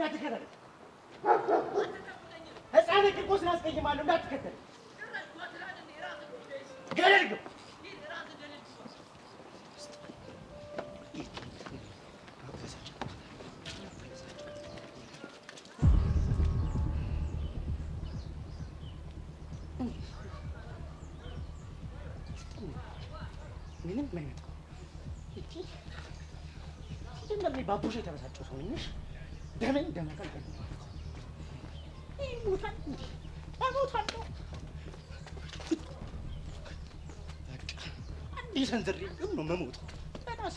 ሁለተኛ ተከተል ህፃን ቂርቆስ ላስቀይማለሁ እንዳትከተል ገደል ግባ ምንም ማለት ነው እንደምን ባቡሽ የተበሳጨው ሰው ነሽ ደምን ደመቀል ይሞታል አሞታለሁ አንዴ ሰንዝሬ ግን ነው መሞት በራስ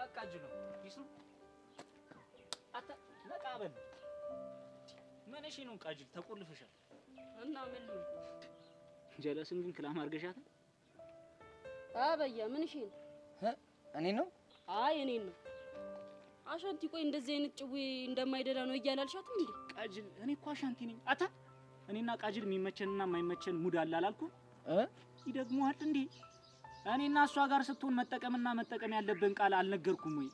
አቃጅሎ ይሱ አታ ለቃበል ማነሽ ነው ቃጅል ተቆልፈሻል እና ምን ልሁን ጀለስን ግን ክላም አርገሻት አበያ ምን እሺ እኔ ነው አይ እኔ ነው አሻንቲ ቆይ እንደዚህ አይነት ጭዌ እንደማይደላ ነው እያላልሻትም እንዴ ቃጅል እኔ እኮ አሻንቲ ነኝ አታ እኔና ቃጅል የሚመቸንና የማይመቸን ሙድ አለ አላልኩ ይደግመዋል እንዴ እኔና እሷ ጋር ስትሆን መጠቀም ያለብን ቃል አልነገርኩም ወይ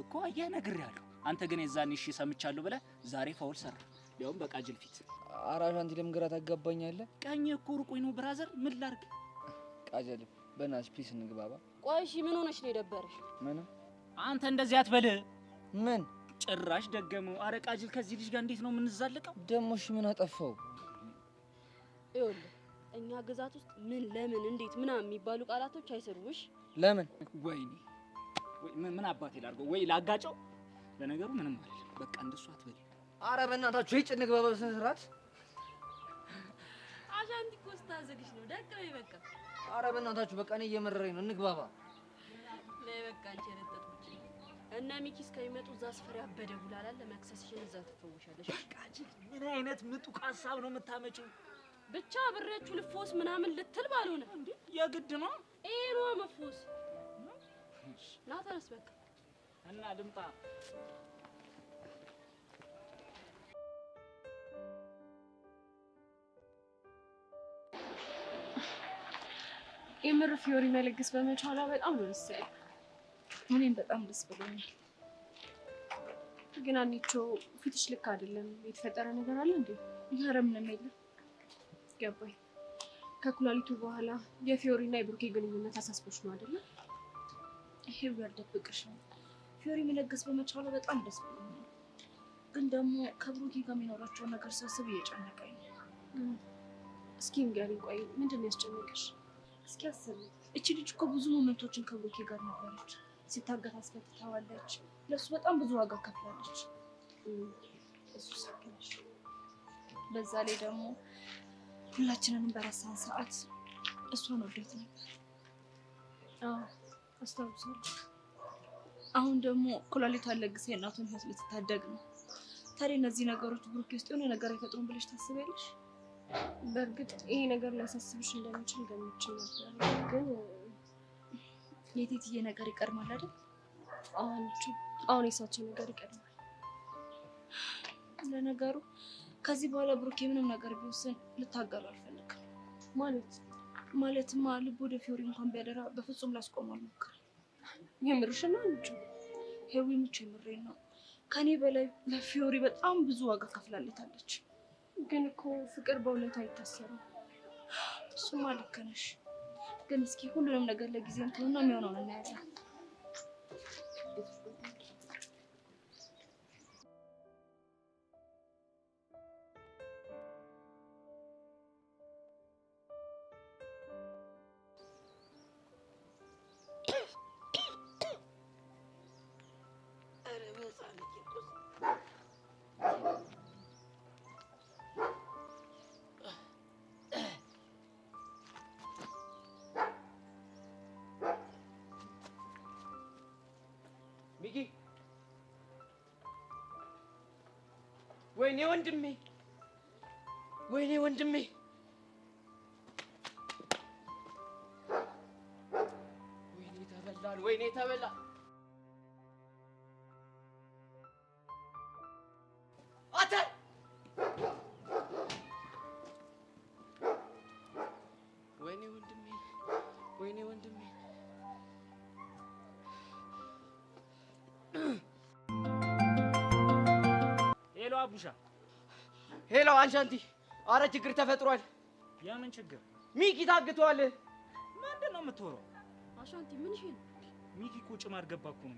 እኮ ነግሬያለሁ አንተ ግን የዛን እሺ ሰምቻለሁ ብለ ዛሬ ፋውል ሰራ ያውም በቃጅል ፊት አራሻንቲ ለምግራ ታጋባኛለህ ቀኝ እኮ ሩቆኝ ነው ብራዘር ምን ላርግ ቃጀል በናስ ፒስ እንግባባ ቆይ እሺ ምን ሆነሽ ነው የደበረሽ ምን አንተ እንደዚህ አትበል ምን ጭራሽ ደገመው አረ ቃጅል ከዚህ ልጅ ጋር እንዴት ነው የምንዛለቀው ደሞሽ ምን አጠፋው ይኸውልህ እኛ ግዛት ውስጥ ምን ለምን እንዴት ምናምን የሚባሉ ቃላቶች አይሰሩሽ ለምን ወይኔ ወይ ምን አባቴ ላርገው ወይ ላጋጨው ለነገሩ ምንም አይደለም በቃ እንደሱ አትበል አረ በእናታችሁ ይጭ እንግባባ በስነ ስርዓት አሻንቲ ኮስታዘግሽ ነው ደቀመኝ በቃ አረ በእናታችሁ በቃ እኔ እየመረረኝ ነው እንግባባ ለበቃ አንቺ ረጠጥኩሽ እና ሚኪስ ከይመጡ ዛስ ፍሬ አበደ ብላላ ለመክሰስሽን እዛ ተፈውሻለሽ ቃጅል ምን አይነት ምጡቅ ሐሳብ ነው የምታመጪው ብቻ ብሬያችሁ ልፎስ ምናምን ልትል ባልሆነ እንዴ የግድ ነው ነው መፎስ ና ተነስ በቃ እና ድምጣ የምር ፊዮሪ መለግስ በመቻሏ በጣም ነው ደስ ይላል እኔም በጣም ደስ ብሎኛል ግን አንቺ ፊትሽ ልክ አይደለም የተፈጠረ ነገር አለ እንዴ ያረም ነው የለም ገባይ ከኩላሊቱ በኋላ የፊዮሪና የብሩኬ ግንኙነት አሳስቦሽ ነው አይደል ይሄ ወርደብቅሽ ነው ፊዮሪ መለገስ በመቻሏ በጣም ደስ ብሎኛል ግን ደግሞ ከብሩኬ ጋር የሚኖራቸው ነገር ሳስብ እየጨነቀኝ ነው እስኪ ንገሪኝ ቆይ ምንድነው ያስጨነቀሽ እስኪ አስቢ እቺ ልጅ እኮ ብዙ ሞመንቶችን ከብሩኬ ጋር ነበረች ሲታገት አስፈትታዋለች ለሱ በጣም ብዙ ዋጋ ከፍላለች እሱ ሰከነሽ በዛ ላይ ደግሞ ሁላችንንም በረሳን ሰዓት እሷን ወደት ነበር አስታውሳለሁ አሁን ደግሞ ኩላሊቷን ለግሳ እናቱን ህይወት ልትታደግ ነው ታዲያ እነዚህ ነገሮች ብሩኬ ውስጥ የሆነ ነገር አይፈጥሩም ብለሽ ታስቢያለሽ በእርግጥ ይሄ ነገር ሊያሳስብሽ እንደሚችል ገምቼ ነበር ግን የቴትዬ ነገር ይቀርማል አይደል አሁን የሳቸው ነገር ይቀርማል ለነገሩ ከዚህ በኋላ ብሩኬ ምንም ነገር ቢወስን ልታገሉ አልፈልግም ማለትማ ልብ ወደ ፊዮሪ እንኳን ቢያደራ በፍጹም ላስቆመው አልሞክርም የምርሽና አንቺ ሄዊ ምንጭ ምሬን ነው ከኔ በላይ ለፊዮሪ በጣም ብዙ ዋጋ ከፍላለታለች ግን እኮ ፍቅር በእውነት አይታሰብም እሱማ ልክ ነሽ ግን እስኪ ሁሉንም ነገር ለጊዜው እንተውና የሚሆነውን እናያለን ሚኪ ወይኔ ወንድሜ ወይኔ ወንድሜ ወይኔ ተበላ አተ ወይኔ ወንድሜ ወይኔ ወንድሜ ሄሎ አቡሻ ሄሎ አንሻንቲ አረ ችግር ተፈጥሯል የምን ችግር ሚኪ ታግቷል ምንድነው የምትወራው አሻንቲ ምን ይሄ ሚኪ እኮ ጭማር ገባ እኮ ነው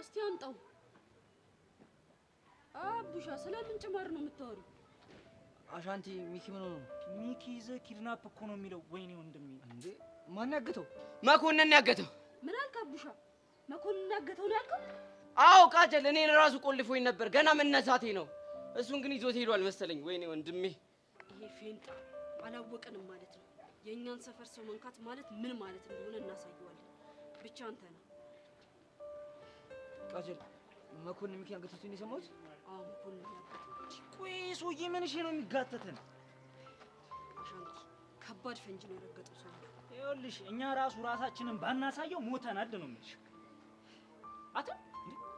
እስቲ አንጣው አቡሻ ስለምን ጭማር ነው የምታወሪው አሻንቲ ሚኪ ምን ነው ሚኪ ዘ ኪድናፕ እኮ ነው የሚለው ወይኔ ወንድሜ እንዴ ማን ያገተው መኮንን ያገተው ምን አልክ አቡሻ መኮንን ያገተው ነው ያልከው አዎ ቃጀል እኔን ራሱ ቆልፎኝ ነበር ገና መነሳቴ ነው እሱን ግን ይዞት ሄዷል መሰለኝ ወይኔ ወንድሜ ይሄ ፌንጣ አላወቀንም ማለት ነው የኛን ሰፈር ሰው መንካት ማለት ምን ማለት እንደሆነ እናሳየዋለን ብቻ አንተ ነው ቃጀል መኮንን ሚኪ ያገተቱን የሰማሁት አዎ መኮንን ያገተው ቆይ ሰውዬ ምን እሺ ነው የሚጋተተን አሻንቲ ከባድ ፈንጅ ነው የረገጠው ሰው ይኸውልሽ እኛ ራሳችንን ባናሳየው ሞተናል ነው የምልሽ አተ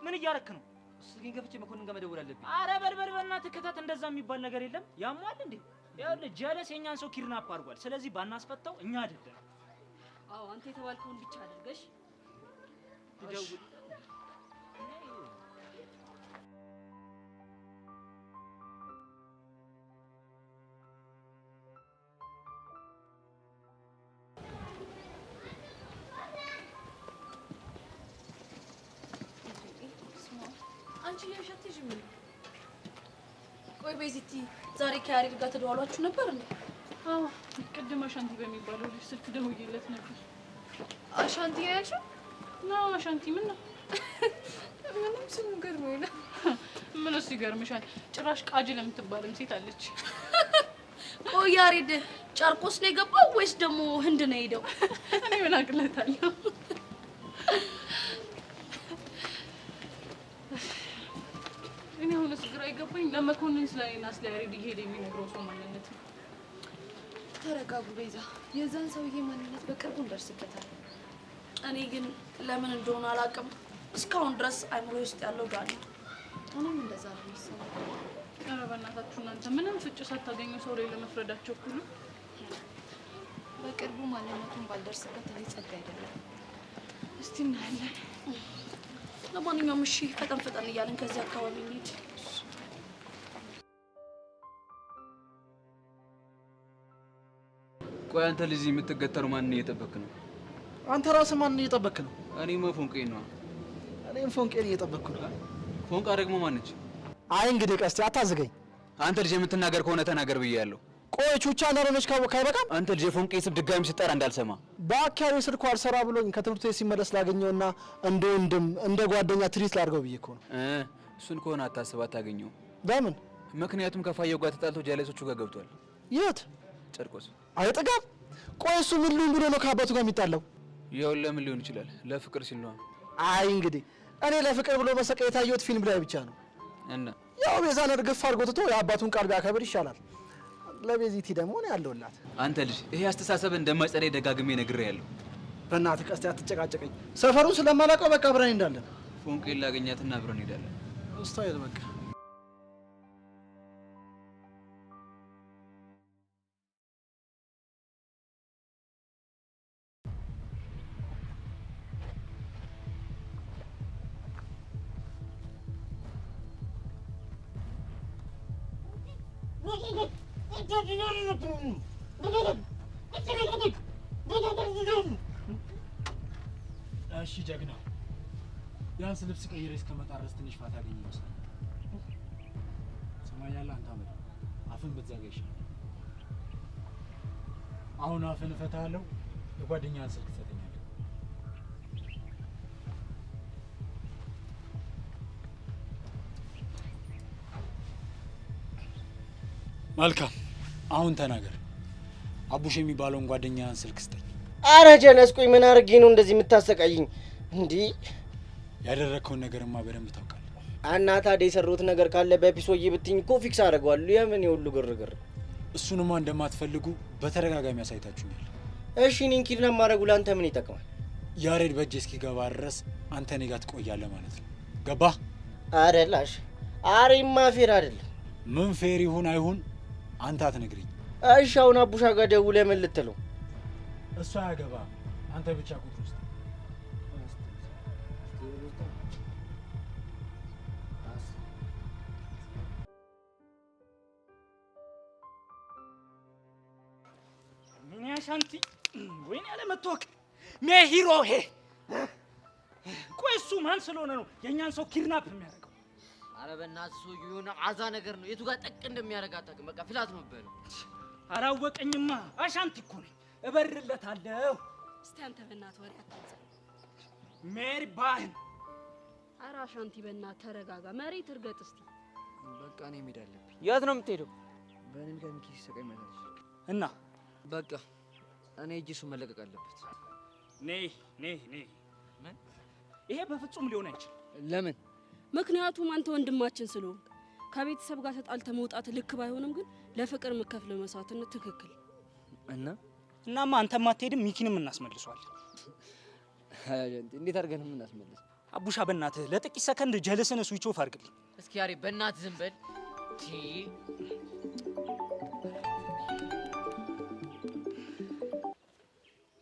ምን እያረክ ነው ስልኬን ከፍቼ መኮንን ጋር መደወል አለብኝ አረ በልበልበልና ተከታት እንደዛ የሚባል ነገር የለም ያሟል እንዴ ይኸውልህ ጀለስ የኛን ሰው ኪድናፕ አድርጓል ስለዚህ ባናስፈታው እኛ አይደለም አዎ አንተ የተባልከውን ብቻ አድርገሽ ትደውል አንቺ ለምሸትሽ ምን ቆይ ቤዚቲ ዛሬ ከያሬድ ጋር ተደዋውላችሁ ነበር እንዴ አዎ ቅድም አሻንቲ በሚባለው ልጅ ስልክ ደውዬለት ነበር አሻንቲ ያልሽው ነው አሻንቲ ምን ነው ምንም ስሙ ገርሞኝ ነው ምን እሱ ይገርምሻል ጭራሽ ቃጅል የምትባልም ሴት አለች ቆይ ያሬድ ጨርቆስ ነው የገባው ወይስ ደግሞ ህንድ ነው ሄደው እኔ ምን አቅለታለሁ እኔ አሁንስ ግራ ይገባኝ ለመኮንን ስለኔና ስለ ያሬድ ይሄድ የሚነግረው ሰው ማንነት ነው ተረጋጉ ቤዛ የዛን ሰውዬ ማንነት በቅርቡ እንደርስበታለን እኔ ግን ለምን እንደሆነ አላውቅም እስካሁን ድረስ አይምሮ ውስጥ ያለው ዳኒ እኔም እንደዛ ነው የሚሰማው ኧረ በእናታችሁ እናንተ ምንም ፍጭ ሳታገኙ ሰው ላይ ለመፍረዳቸው ሁሉ በቅርቡ ማንነቱን ባልደርስበት እኔ ጸጋ አይደለም እስቲ እናያለን ለማንኛውም እሺ ፈጠን እያልን ከዚህ አካባቢ እንሂድ ቆይ አንተ ልጅ የምትገተሩ ማንን እየጠበክ ነው አንተ ራስህ ማንን እየጠበክ ነው እኔማ ፎንቄን ነው እኔም ፎንቄን እየጠበቅኩ ነው ፎንቃ ደግሞ ማነች አይ እንግዲህ ቀስቲ አታዝገኝ አንተ ልጅ የምትናገር ከሆነ ተናገር ብያለሁ ቆይ ቹቻ እንደሆነች ካወቅ አይበቃም አንተ ልጅ የፎንቄ ስም ድጋሚ ስጠራ እንዳልሰማ በአካባቢ ስልኩ አልሰራ ብሎኝ ከትምህርት ቤት ሲመለስ ላገኘውና እንደ ወንድም እንደ ጓደኛ ትሪት ላድርገው ብዬ እኮ ነው እሱን ከሆነ አታስብ አታገኘው ለምን ምክንያቱም ከፋየው ጋር ተጣልቶ ጀለሶቹ ጋር ገብቷል የት ጨርቆስ አይጠጋም ቆይ እሱ ምን ሊሆን ብሎ ነው ከአባቱ ጋር የሚጣለው ይኸው ለምን ሊሆን ይችላል ለፍቅር ሲል ነው አይ እንግዲህ እኔ ለፍቅር ብሎ መሰቀል የታየሁት ፊልም ላይ ብቻ ነው እና ያው ቤዛን እርግፍ አድርጎ ትቶ የአባቱን ቃል ቢያከብር ይሻላል ለቤዚቲ ደግሞ ነው ያለውላት አንተ ልጅ ይሄ አስተሳሰብ እንደማይጸደይ ደጋግሜ ነግሬያለሁ በእናትህ ቀስቲ አትጨቃጨቀኝ ሰፈሩን ስለማላውቀው በቃ አብረን እንዳለን ፎንቄን ላገኛትና አብረን እንሄዳለን ስታይል በቃ እሺ ጀግና ያንስ ልብስ ቀይሬ እስከመጣ ድረስ ትንሽ ፋታ አገኘ ይመስላል ሰማያለህ አንተ አመድ አፍን ብትዘጋ ይሻላል አሁን አፍን እፈታለሁ የጓደኛህን ስልክ ትሰጠኛለህ መልካም አሁን ተናገር። አቡሽ የሚባለውን ጓደኛህን ስልክ ስጠኝ። አረ ጀለስ ቆይ ምን አድርጌ ነው እንደዚህ የምታሰቃይኝ እንዴ? ያደረከውን ነገርማ በደንብ ታውቃለህ። እና ታዲያ የሰሩት ነገር ካለ በፒሶዬ ብትኝ እኮ ፊክስ አደርገዋለሁ። የምን ይሁሉ ግርግር? እሱንማ እንደማትፈልጉ በተደጋጋሚ አሳይታችሁኛል። እሺ እኔን ኪድናፕ ማድረጉ ለአንተ ምን ይጠቅማል? ያሬድ በእጄ እስኪገባ ድረስ አንተ እኔ ጋር ትቆያለህ ማለት ነው። ገባህ? አይደላሽ? አሬማ ፌር አይደለም። ምን ፌር ይሁን አይሁን አንተ አትነግሪኝ። እሺ አሁን አቡሻ ጋር ደውለህ ምን ልትለው? እሷ ያገባ አንተ ብቻ ቁጥር ውስጥ ምን ያሻንቲ ወይኔ ያለ መተወክ ሜሂሮሄ ቆይ እሱ ማን ስለሆነ ነው የኛን ሰው ኪድናፕ የሚያደርገው? አረ በእናትህ ሰውዬው የሆነ አዛ ነገር ነው። የቱ ጋር ጠቅ እንደሚያደርግ አታውቅም። በቃ ፍላት ነው በለው። አላወቀኝማ። አሻንቲ እኮ ነኝ፣ እበርለታለሁ። እስቲ አንተ በእናትህ ወሬ አታንሳ። ሜሪ ባህን አረ አሻንቲ በእናትህ ተረጋጋ። መሬት እርገጥ እስቲ። በቃ እኔ መሄድ አለብኝ። የት ነው የምትሄደው? በእኔ ጋር ሚኪ ሲሰቃይ ማለት እና በቃ እኔ እጅ እሱ መለቀቅ አለበት። ነይ ምን? ይሄ በፍጹም ሊሆን አይችልም። ለምን? ምክንያቱም አንተ ወንድማችን ስለሆንክ ከቤተሰብ ጋር ተጣልተህ መውጣት ልክ ባይሆንም ግን ለፍቅር የምከፍለው መስዋዕትነት ትክክል። እናማ አንተማ አትሄድም፣ ሚኪንም እናስመልሷለን። እንዴት አድርገን እናስመልስ? አቡሻ በእናትህ ለጥቂት ሰከንድ ጀለስን ስዊች ኦፍ አድርግልኝ። እስኪ ያሬ በእናትህ ዝም በል።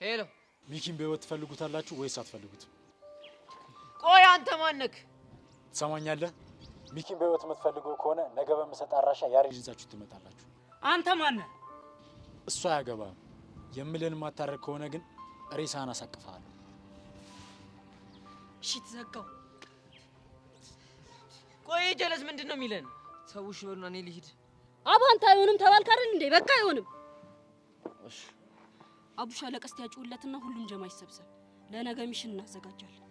ሄሎ ሚኪን በህይወት ትፈልጉታላችሁ ወይስ አትፈልጉትም? ቆይ አንተ ማነክ? ትሰማኛለህ? ሚኪን በህይወት የምትፈልገው ከሆነ ነገ በምሰጥ አድራሻ ያሬድ ይዛችሁ ትመጣላችሁ። አንተ ማነህ? እሷ አያገባም። የምልህን ማታረግ ከሆነ ግን ሬሳህን አሳቅፍሃለሁ። እሺ ተዘጋው። ቆይ ጀለስ ምንድን ነው የሚለን? ሰውሽ በሉና እኔ ልሂድ። አባንተ አይሆንም ተባልክ አይደል እንዴ? በቃ አይሆንም። እሺ አቡሻ ለቀስት ያጭውለትና ሁሉም ጀማ ይሰብሰብ። ለነገ ሚሽን እናዘጋጃለን።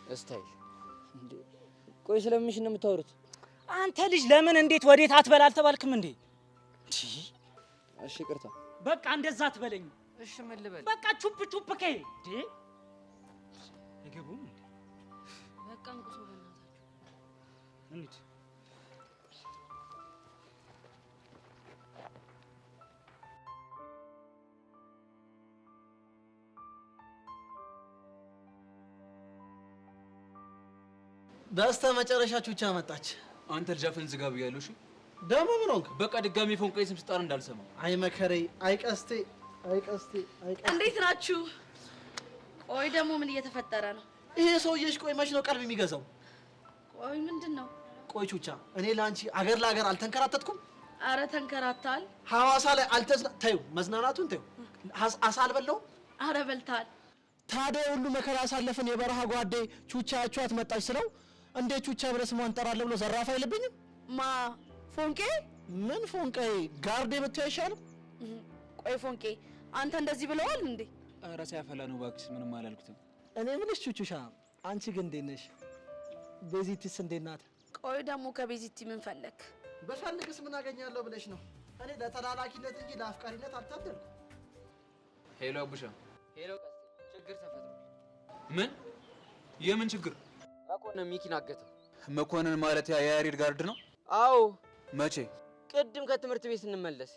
እስታይ እንዴ ቆይ ስለምንሽ ነው የምታወሩት? አንተ ልጅ ለምን እንዴት ወዴት አትበል አልተባልክም እንዴ? እሺ ይቅርታ። በቃ እንደዛ አትበለኝ። እሺ ምን ልበል? በቃ ቹፕ ቹፕ ከይ እንዴ ይገቡም እንዴ? በቃ እንቁሶ በእናታችሁ እንዴ በስተ መጨረሻ ቹቻ መጣች። አንተ ልጅ አፍህን ዝጋ ብያለሁ። እሺ ደሞ ምን ሆንክ? በቃ ድጋሚ ፎንቃዬ ስም ስጣር እንዳልሰማ። አይ መከሬ፣ አይ ቀስቴ፣ አይ ቀስቴ፣ አይ ቀስቴ። እንዴት ናችሁ? ቆይ ደግሞ ምን እየተፈጠረ ነው? ይሄ ሰውዬሽ ቆይ መች ነው ቀልብ የሚገዛው? ቆይ ምንድነው? ቆይ ቹቻ እኔ ላንቺ አገር ለአገር አልተንከራተትኩም? አረ ተንከራታል። ሐዋሳ ላይ ተይው፣ መዝናናቱን ተይው። አሳ አልበላሁም? አረ በልታል። ታዲያ ሁሉ መከራ ያሳለፍን የበረሃ ጓዴ ቹቻ ያቿት መጣች ስለው እንዴት ቹቻ ብለህ ስሟን ጠራለህ ብሎ ዘራፍ አይልብኝም? ማ ፎንቄ? ምን ፎንቄ? ጋርዴ ብትይ አይሻልም? ቆይ ፎንቄ አንተ እንደዚህ ብለዋል እንዴ? ኧረ ሲያፈላ ነው እባክሽ፣ ምንም አላልኩትም። እኔ ምንሽ ቹቹሻ፣ አንቺ ግን እንዴት ነሽ? ቤዚቲስ እንዴት ናት? ቆይ ደግሞ ከቤዚቲ ምን ፈለክ? በፈልግስ ምን አገኛለሁ ብለሽ ነው? እኔ ለተላላኪነት እንጂ ለአፍቃሪነት አልታደልኩም። ሄሎ አቡሻ። ሄሎ ቀስቴ፣ ችግር ተፈጥሯል። ምን? የምን ችግር? መኮንን ሚኪን አገተው። መኮንን ማለት ያ የያሬድ ጋርድ ነው? አዎ። መቼ? ቅድም ከትምህርት ቤት ስንመለስ።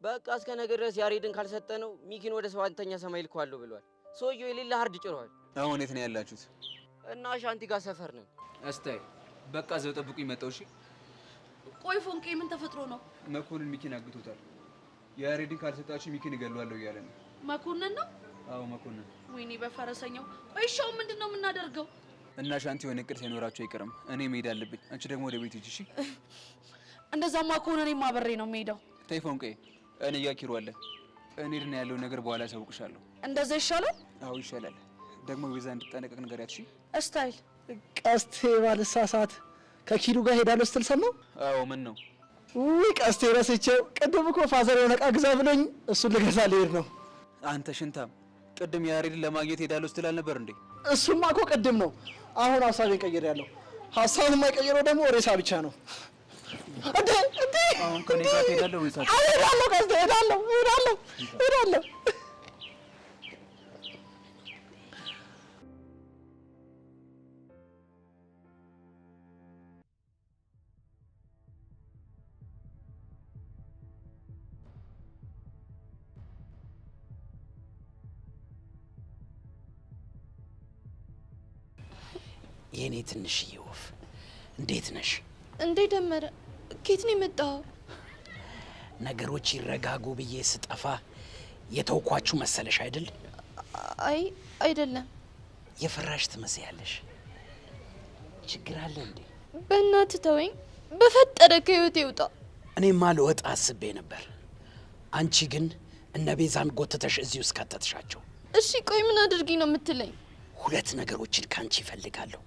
በቃ እስከ ነገ ድረስ ያሬድን ካልሰጠነው ሚኪን ወደ 7ኛ ሰማይ ልኳለሁ ብሏል። ሰውየው የሌላ ሀርድ ጭሯል። አሁን የት ነው ያላችሁት? እና ሻንቲ ጋር ሰፈር ነን። እስታይ በቃ ዘው ጠብቁኝ፣ መጣሁ። እሺ። ቆይ ፎንቄ ምን ተፈጥሮ ነው? መኮንን ሚኪን አግቶታል። ያሬድን ካልሰጣችሁ ሚኪን እገለዋለሁ እያለ ነው። መኮንን ነው? አዎ መኮንን። ወይኔ በፈረሰኛው። ቆይ ሻው ምንድነው የምናደርገው? እና ሻንቲ የሆነ እቅድ ሳይኖራቸው አይቀርም። እኔ መሄድ አለብኝ፣ አንቺ ደግሞ ወደ ቤት ሂጂ። እሺ። እንደዛማ ከሆነ እኔም አብሬ ነው የምሄደው። ተይ ፎንቄ፣ እኔ ጋር ኪሩ አለ። እኔ ድና ያለው ነገር በኋላ አሳውቅሻለሁ። እንደዛ ይሻላል? አዎ ይሻላል። ደግሞ ቤዛ እንድትጠነቀቅ ንገሪያት። እሺ። እስታይል ቀስቴ ባልሳሳት ከኪዱ ጋር ሄዳለሁ ስትል ሰማሁ። አዎ ምን ነው? ውይ ቀስቴ ረስቼው። ቅድም እኮ ፋዘር የሆነ ዕቃ ግዛ ብሎኝ እሱን ልገዛ ልሄድ ነው። አንተ ሽንታም፣ ቅድም ያሬድን ለማግኘት ሄዳለሁ ስትል አልነበር እንዴ? እሱማ እኮ ቅድም ነው። አሁን ሀሳቤን ቀይሬያለሁ። ሀሳቡን የማይቀይረው ደግሞ ሬሳ ብቻ ነው። አሁን ከኔ ጋር ትሄዳለህ ወይስ እሄዳለሁ ቀስቴ እሄዳለሁ የኔ ትንሽዬ ወፍ እንዴት ነሽ? እንዴ ደመረ ከየት ነው የመጣው? ነገሮች ይረጋጉ ብዬ ስጠፋ የተውኳችሁ መሰለሽ አይደል? አይ አይደለም። የፈራሽ ትመስያለሽ። ችግር አለ እንዴ? በእናትህ ተወኝ፣ በፈጠረ ከህይወቴ ውጣ። እኔማ ልወጣ አስቤ ነበር። አንቺ ግን እነ ቤዛን ጎትተሽ እዚህ ውስጥ ከተትሻቸው። እሺ ቆይ ምን አድርጊ ነው የምትለኝ? ሁለት ነገሮችን ካንቺ ይፈልጋለሁ።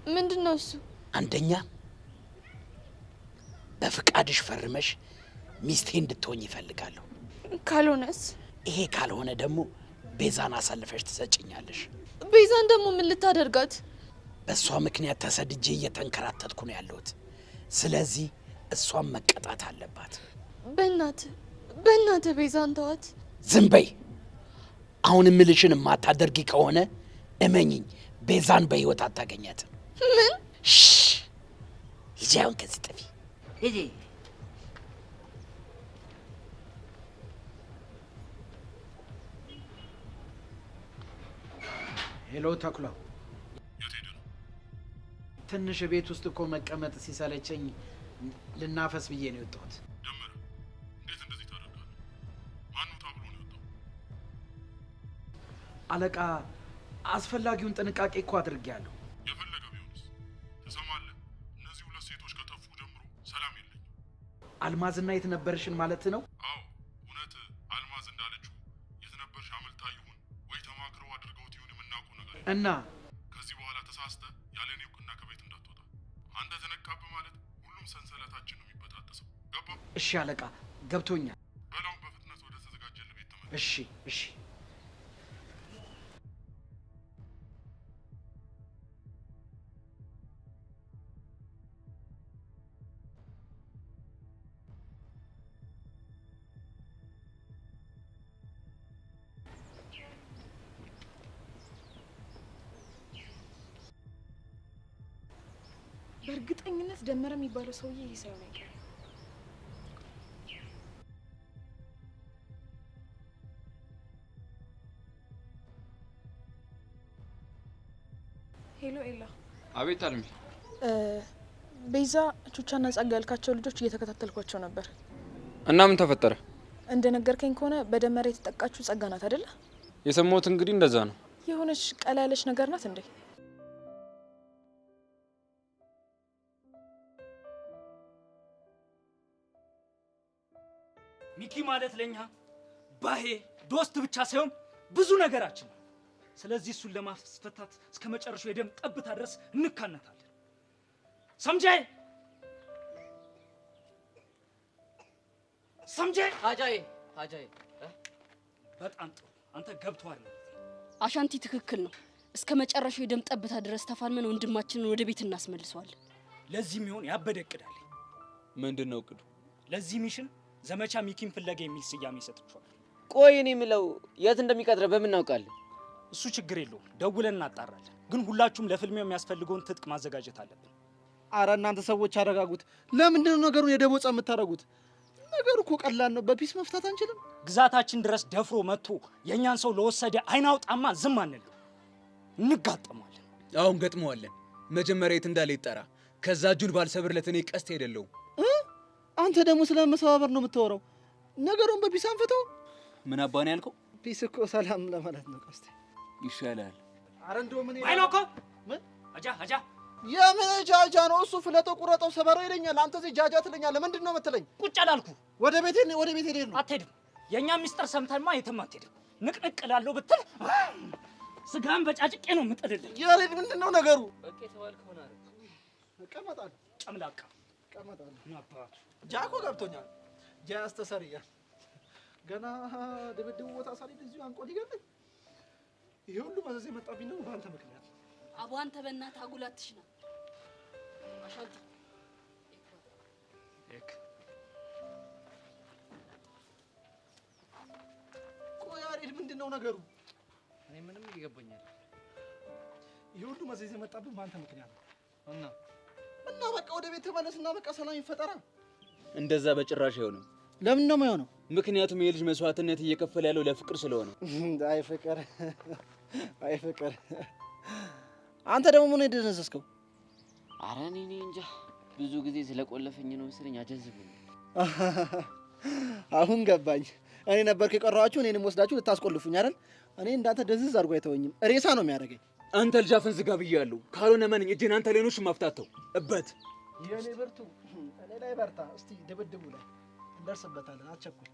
ምንድነው እሱ? አንደኛ በፍቃድሽ ፈርመሽ ሚስቴ እንድትሆኝ ይፈልጋለሁ። ካልሆነስ? ይሄ ካልሆነ ደግሞ ቤዛን አሳልፈሽ ትሰጭኛለሽ። ቤዛን ደግሞ ምን ልታደርጋት? በእሷ ምክንያት ተሰድጄ እየተንከራተትኩ ነው ያለሁት። ስለዚህ እሷም መቀጣት አለባት። በእናትህ ቤዛን ተዋት። ዝም በይ። አሁን ምልሽን የማታደርጊ ከሆነ እመኝኝ ቤዛን በህይወት አታገኛትም። ምን? ሂጂ አሁን ከዚህ ጥፊ ሂጂ። ሄሎ ተኩላ፣ ትንሽ ቤት ውስጥ እኮ መቀመጥ ሲሰለቸኝ ልናፈስ ብዬ ነው የወጣሁት። ደመረ፣ እንዴት እንደዚህ ታደርጋለህ? ማን ነው ታብሎ ነው የወጣው? አለቃ፣ አስፈላጊውን ጥንቃቄ እኮ አድርጌያለሁ። የፈለገ ቢሆንስ? ትሰማለህ? እነዚህ ሁለት ሴቶች ከጠፉ ጀምሮ ሰላም የለኝም። አልማዝና የት ነበርሽን ማለት ነው? አዎ፣ እውነት አልማዝ እንዳለችው የት ነበርሽ አመልጣ ይሁን ወይ ተማክረው አድርገውት ይሁን የምናውቀው ነገር እና ከዚህ በኋላ ተሳስተህ ያለ እኔ እውቅና ከቤት እንዳትወጣ። አንተ ተነቃብህ ማለት ሁሉም ሰንሰለታችን ነው የሚበጣጠሰው። ገባ? እሺ አለቃ፣ ገብቶኛል። በላውን በፍጥነት ወደ ተዘጋጀልህ ቤት ተመለስ። እሺ እሺ። በእርግጠኝነት ደመረ የሚባለው ሰውዬ ይህ ሳይሆን አይቀርም። ሄሎ ኤላ። አቤት አልሚ። ቤዛ፣ ቹቻና ጸጋ ያልካቸው ልጆች እየተከታተልኳቸው ነበር። እና ምን ተፈጠረ? እንደነገርከኝ ከሆነ በደመረ የተጠቃችው ጸጋ ናት አይደለ? የሰማሁት እንግዲህ እንደዛ ነው። የሆነች ቀላ ያለች ነገር ናት እንዴ? ሚኪ ማለት ለኛ ባሄ ዶስት ብቻ ሳይሆን ብዙ ነገራችን ነው። ስለዚህ እሱን ለማስፈታት እስከ መጨረሻው የደም ጠብታ ድረስ እንካነታለን። ሰምጀህ? ሀጃዬ በጣም ጥሩ። አንተ ገብቷል። አሻንቲ ትክክል ነው። እስከ መጨረሻው የደም ጠብታ ድረስ ተፋልመን ወንድማችንን ወደ ቤት እናስመልሰዋለን። ለዚህ የሚሆን ያበደ እቅድ አለኝ። ምንድነው እቅዱ? ለዚህ ሚሽን ዘመቻ ሚኪን ፍለጋ የሚል ስያሜ ሰጥቷል። ቆይ እኔ የምለው የት እንደሚቀጥረ በምን እናውቃለን? እሱ ችግር የለውም፣ ደውለን እናጣራለን። ግን ሁላችሁም ለፍልሚያው የሚያስፈልገውን ትጥቅ ማዘጋጀት አለብን። አረ እናንተ ሰዎች አረጋጉት። ለምንድን ነው ነገሩን የደቦጻ የምታረጉት? ነገሩ እኮ ቀላል ነው። በፒስ መፍታት አንችልም? ግዛታችን ድረስ ደፍሮ መጥቶ የኛን ሰው ለወሰደ አይናውጣማ ዝም አንለው፣ እንጋጠማለን። አሁን ገጥመዋለን። መጀመሪያ የት እንዳለ ይጠራ። ከዛ እጁን ባልሰብርለት እኔ ቀስት አይደለሁም። አንተ ደግሞ ስለ መሰባበር ነው የምታወራው። ነገሩን በፒስ አንፈተው። ምን አባኔ ያልከው? ፒስ እኮ ሰላም ለማለት ነው። ቀስቴ ይሻላል። አረ እንደው ምን አይኖኮ ምን አጃ የምን ጃጃ ነው እሱ? ፍለጠው ቁረጠው ሰበረው ይለኛል። አንተ እዚህ ጃጃ ትለኛለህ። ምንድን ነው የምትለኝ? ቁጭ አላልኩ? ወደ ቤት ሄደህ ነው? አትሄድም። የኛ ሚስጥር ሰምተንማ የትም አትሄድም። ንቅንቅ እላለሁ ብትል ስጋን በጫጭቄ ነው የምጥልልህ። ያሬድ ምንድን ነው ነገሩ? በቃ የተባልከው ሆነ አይደል? እቀመጣለሁ። ጨምላቃ እቀመጣለሁ። አባቱ ጃኮ ገብቶኛል። ጃስ ተሰርያ ገና ድብድቡ ቦታ ሳልሄድ እዚሁ አንቆ ሊገለኝ። ይሄ ሁሉ መዘዝ የመጣብኝ ነው በአንተ ምክንያት። አቦ አንተ በእናትህ አጉል አትሽና። አሻንቲ ቆይ ያሬድ ምንድነው ነገሩ? እኔ ምንም ይገባኛል። ይሄ ሁሉ መዘዝ የመጣብን በአንተ ምክንያት ነው። እና በቃ ወደ ቤት ተመለስና በቃ ሰላም ይፈጠራ። እንደዛ በጭራሽ አይሆንም። ለምን ነው የማይሆነው? ምክንያቱም የልጅ መስዋዕትነት እየከፈለ ያለው ለፍቅር ስለሆነ። አይ ፍቅር፣ አይ ፍቅር። አንተ ደግሞ ምን የደነዘዝከው? ኧረ እኔ እንጃ ብዙ ጊዜ ስለቆለፈኝ ነው መሰለኝ አጀዝብኝ። አሁን ገባኝ። እኔ ነበርኩ የቀረኋችሁ፣ እኔንም ወስዳችሁ ልታስቆልፉኝ አይደል? እኔ እንዳንተ ደንዝዝ አድርጎ አይተወኝም፣ ሬሳ ነው የሚያደርገኝ። አንተ ልጅ አፍን ዝጋ ብያለሁ። ካልሆነ መንኝ እጄን አንተ ላይ ነው ማፍታተው እበት። የኔ ብርቱ እኔ ላይ በርታ። እስቲ ድብድቡ ላይ እንደርስበታለን። አትቸኩል፣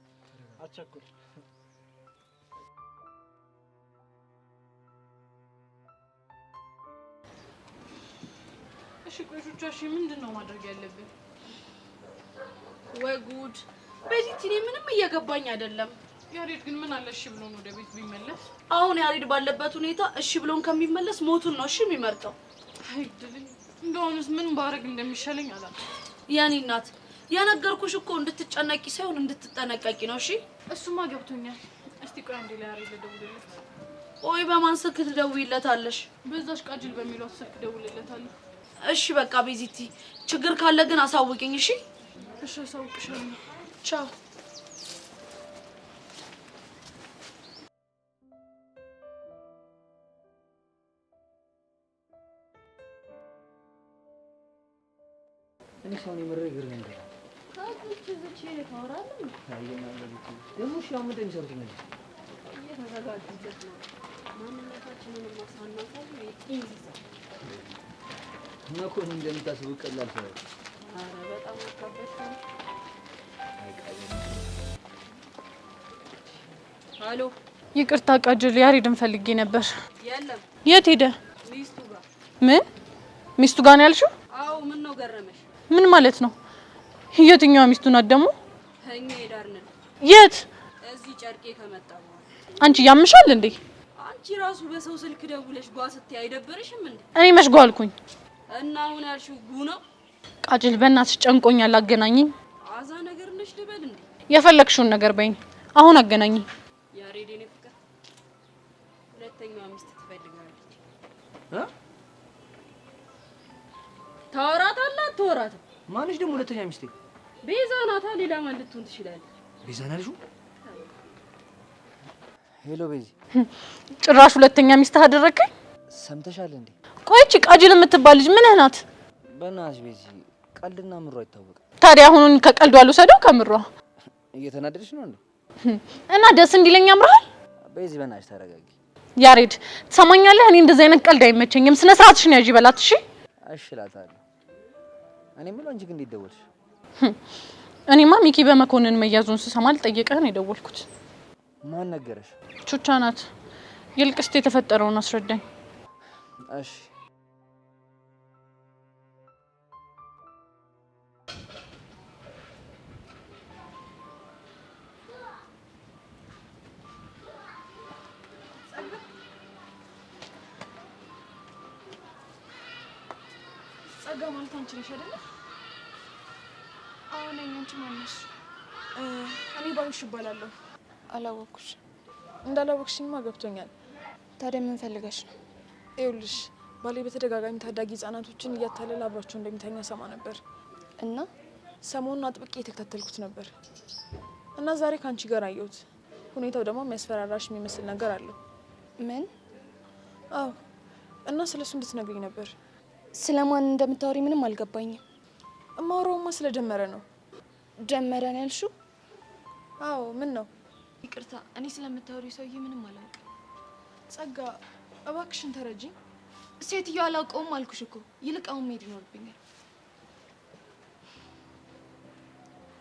አትቸኩል። እሺ ቆይቶቻሽ ምንድነው ማድረግ ያለብን? ወይ ጉድ! በዚህ እኔ ምንም እየገባኝ አይደለም። ያሬድ ግን ምን አለ እሺ ብሎን ወደ ቤት ቢመለስ? አሁን ያሬድ ባለበት ሁኔታ እሺ ብሎን ከሚመለስ ሞቱን ነው እሺ የሚመርጠው። አይድልኝ እንደውንስ ምን ባረግ እንደሚሻለኝ አላውቅም። የኔ እናት የነገርኩሽ እኮ እንድትጨነቂ ሳይሆን እንድትጠነቀቂ ነው። እሺ እሱማ ገብቶኛል። እስቲ ቆይ አንዴ ለያሬድ ልደውልለት። ቆይ በማን ስልክ ትደውይለታለሽ? በዛሽ ቃጅል በሚለው ስልክ ደውልለታለሁ። እሺ በቃ ቤዚቲ ችግር ካለ ግን አሳውቂኝ። እሺ እሺ አሳውቅሻለሁ። ቻው። እኔ ሰው ነው መረግ ግር ነበር ታጥቼ ዘቼ ታወራለህ? ታየና ለልጅ ደግሞ ሻው ምንድን ነው የሚሰሩት? እየተዘጋጁበት ነው። ማንነታችንን ማሳናሳት ነው ይይዛ መኮን እንደምታስቡ ቀላል ሰው። አረ በጣም አካበድኩ። አሎ ይቅርታ ቃጅል፣ ያሬድን ፈልጌ ነበር። የለም። የት ሄደ? ሚስቱ ጋር። ምን ሚስቱ ጋር ነው ያልሽው? አዎ ምን ነው ገረመሽ? ምን ማለት ነው? የትኛዋ ሚስቱ ናት ደግሞ? እኛ ሄዳር ነን። የት? እዚህ ጨርቄ ከመጣ በኋላ። አንቺ ያምሻል እንዴ? አንቺ ራሱ በሰው ስልክ ደውለሽ ጓ ስትይ አይደብርሽም እንዴ? እኔ መሽጓ አልኩኝ። እና አሁን ያልሽው ጉ ነው? ቃጅል በእናትሽ ጨንቆኛል፣ አገናኝኝ። አዛ ነገር ነሽ ልበል እንዴ? የፈለግሽውን ነገር በይኝ፣ አሁን አገናኝኝ። ያሬድ የኔ ፍቅር ሁለተኛዋ ሚስት ትፈልጋለች። ታወራታለህ አትወራትም? ማንሽ ደግሞ ሁለተኛ ሚስቴ? ቤዛ ናታ። ሌላ ማን ልትሆን ትችላለች? ቤዛ ናልሹ? ሄሎ ቤዚ። ጭራሽ ሁለተኛ ሚስት አደረከኝ? ሰምተሻል እንዴ? ቆይቺ ቃጅል የምትባል ልጅ ምንህ ናት? በእናትሽ ቤዚ ቀልድና ምሮ አይታወቅም። ታዲያ አሁን ከቀልዱ አልወሰደው ከምሯ። እየተናደድሽ ነው እንዴ? እና ደስ እንዲለኝ ያምራል። ቤዚ በእናትሽ ተረጋጊ። ያሬድ ትሰማኛለህ? እኔ እንደዚህ አይነት ቀልድ አይመቸኝም። ስነ ስርዓትሽን ያዢ በላት። እሺ እሺ እላታለሁ። እኔ የምለው አንቺ ግን እንዴት ደወልሽ? እኔማ ሚኪ በመኮንን መያዙን ስሰማ ልጠይቅህ ነው የደወልኩት። ማን ነገረሽ? ቹቻ ናት። ይልቅስት የተፈጠረውን አስረዳኝ። እሺ ጸጋ ማለት አንቺ ነሽ አይደለ? አዎ ነኝ። አንቺ ማን ነሽ? እኔ ባዩሽ እባላለሁ። አላወኩሽ። እንዳላወቅሽኝማ ገብቶኛል። ታዲያ ምን ፈልገሽ ነው? ይኸውልሽ ባሌ በተደጋጋሚ ታዳጊ ህጻናቶችን እያታለለ አብሯቸው እንደሚተኛ ሰማ ነበር እና ሰሞኑን አጥብቄ የተከታተልኩት ነበር እና ዛሬ ከአንቺ ጋር አየሁት። ሁኔታው ደግሞ የሚያስፈራራሽ የሚመስል ነገር አለው። ምን? አዎ እና ስለሱ እንድትነግሪኝ ነበር። ስለማን እንደምታወሪ ምንም አልገባኝም። እማወራውማ ስለጀመረ ነው። ጀመረ ነው ያልሽው? አዎ ምን ነው? ይቅርታ እኔ ስለምታወሪ ሰውዬ ምንም አላውቅም። ጸጋ እባክሽን ተረጂኝ። ሴትዮ አላውቀውም አልኩሽ እኮ። ይልቅ አሁን መሄድ ይኖርብኛል።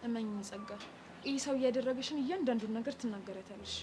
እመኝኝ ጸጋ፣ ይህ ሰው እያደረገሽን እያንዳንዱን ነገር ትናገሪያታለሽ።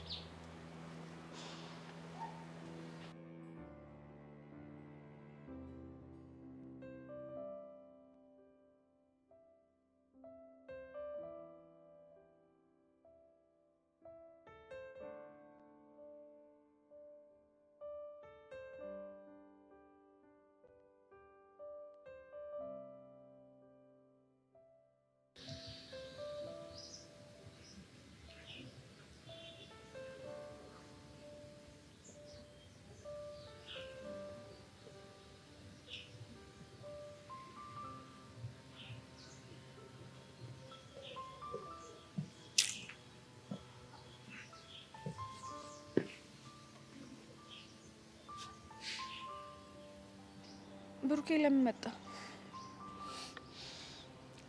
ብሩኬ ለምን መጣ?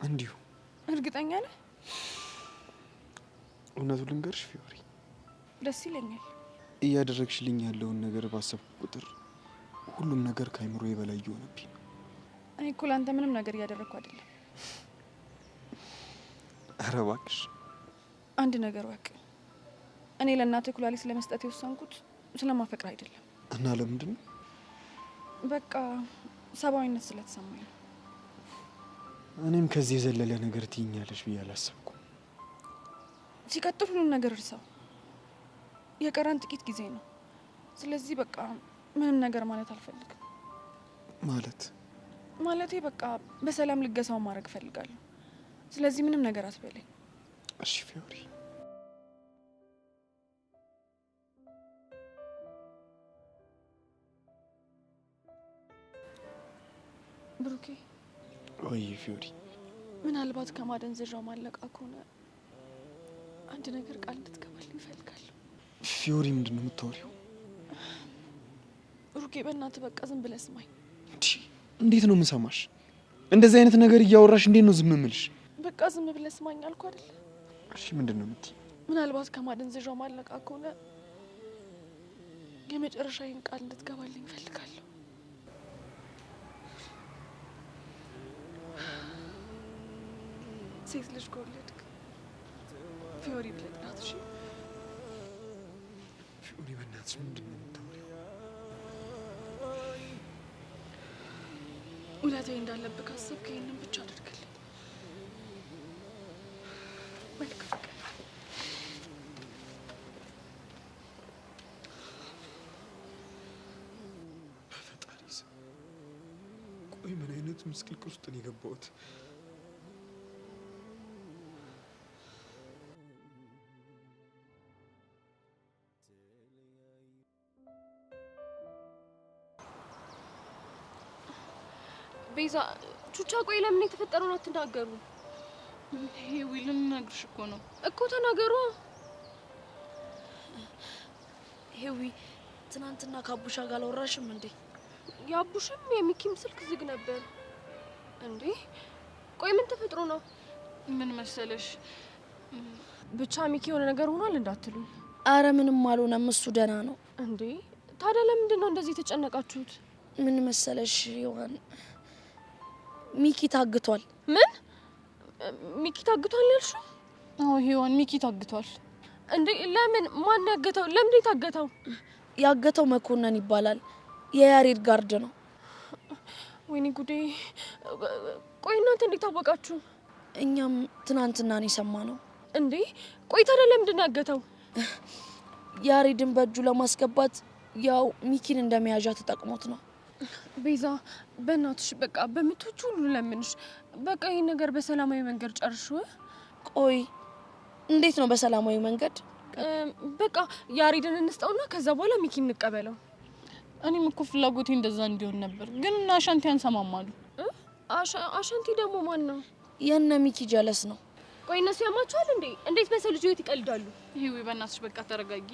እንዲሁ። እርግጠኛ ነህ? እውነቱን ልንገርሽ ፊዮሪ፣ ደስ ይለኛል። እያደረግሽልኝ ያለውን ነገር ባሰብኩ ቁጥር ሁሉም ነገር ከአይምሮዬ በላይ እየሆነብኝ ነው። እኔ እኮ ለአንተ ምንም ነገር እያደረግኩ አይደለም። ኧረ እባክሽ አንድ ነገር ወቅ፣ እኔ ለእናትህ ኩላሊት ለመስጠት የወሰንኩት ስለማፈቅር አይደለም። እና ለምንድን ነው? በቃ ሰብአዊነት ስለተሰማኝ ነው። እኔም ከዚህ የዘለለ ነገር ትይኛለሽ ብዬ አላሰብኩም። ሲቀጥል ሁሉን ነገር እርሳው። የቀረን ጥቂት ጊዜ ነው። ስለዚህ በቃ ምንም ነገር ማለት አልፈልግም። ማለቴ በቃ በሰላም ልገሳው ማድረግ እፈልጋለሁ። ስለዚህ ምንም ነገር አትበለኝ። እሺ ፊዮሪ። ብሩኬ። ወይ ፊዮሪ። ምናልባት ከማደንዘዣው ማለቃ ከሆነ አንድ ነገር ቃል እንድትገባልኝ እፈልጋለሁ። ፊዮሪ ምንድን ነው የምታወሪው? ብሩኬ በእናትህ በቃ ዝም ብለህ ስማኝ። እንዴት ነው የምሰማሽ? እንደዚህ አይነት ነገር እያወራሽ እንዴት ነው ዝም የምልሽ? በቃ ዝም ብለህ ስማኝ አልኩ አይደል? እሺ ምንድን ነው የምትይኝ? ምናልባት ከማደንዘዣው ማለቃ ከሆነ የመጨረሻዬን ቃል እንድትገባልኝ እፈልጋለሁ። ሴት ልጅ ከወለድክ ፊዮሪ ብለህ ጥራት። እሺ ፊዮሪ፣ በእናትሽ ምንድን ነው የምታወሪው? ውለታዬ እንዳለብህ ካሰብክ ይሄንን ብቻ አድርግልኝ። መልካም ቀን። በፈጣሪ ስም፣ ቆይ ምን አይነት ምስቅልቅል ውስጥ ነው የገባሁት? ቤዛ፣ ቹቻ ቆይ ለምን የተፈጠረውን አትናገሩ? ሄዊ ልነግርሽ እኮ ነው። እኮ ተናገሩ። ሄዊ፣ ትናንትና ከአቡሻ ጋር አላወራሽም እንዴ? የአቡሽም የሚኪም ስልክ ዝግ ነበር እንዴ? ቆይ ምን ተፈጥሮ ነው? ምን መሰለሽ፣ ብቻ ሚኪ የሆነ ነገር ሆኗል እንዳትሉ። አረ ምንም አልሆነም፣ እሱ ደህና ነው። እንዴ ታዲያ ለምንድን ነው እንደዚህ የተጨነቃችሁት? ምን መሰለሽ ዮሐን፣ ሚኪ ታግቷል። ምን? ሚኪ ታግቷል ያልሽው? አዎ ሄዋን፣ ሚኪ ታግቷል። እንዴ ለምን? ማን ያገተው? ለምን የታገተው? ያገተው መኮንን ይባላል። የያሬድ ጋርድ ነው። ወይኔ ጉዴ! ቆይ እናንተ እንዴት ታወቃችሁ? እኛም ትናንትና ነው የሰማነው። እንዴ ቆይ ታዲያ ለምንድን ነው ያገተው? ያሬድን በእጁ ለማስገባት ያው ሚኪን እንደመያዣ ተጠቅሞት ነው። ቤዛ በእናትሽ በቃ በምትወጪ ሁሉ ለምንሽ፣ በቃ ይሄን ነገር በሰላማዊ መንገድ ጨርሹ። ቆይ እንዴት ነው በሰላማዊ መንገድ? በቃ ያሬድን እንስጠውና ከዛ በኋላ ሚኪን እንቀበለው። እኔም እኮ ፍላጎቴ እንደዛ እንዲሆን ነበር፣ ግን እና አሻንቲ አንሰማማሉ። አሻንቲ ደግሞ ማን ነው? የነ ሚኪ ጀለስ ነው። ቆይ እነሱ ያማቸዋል እንዴ? እንዴት በሰው ልጅ ህይወት ይቀልዳሉ? ሂዊ በእናትሽ በቃ ተረጋጊ።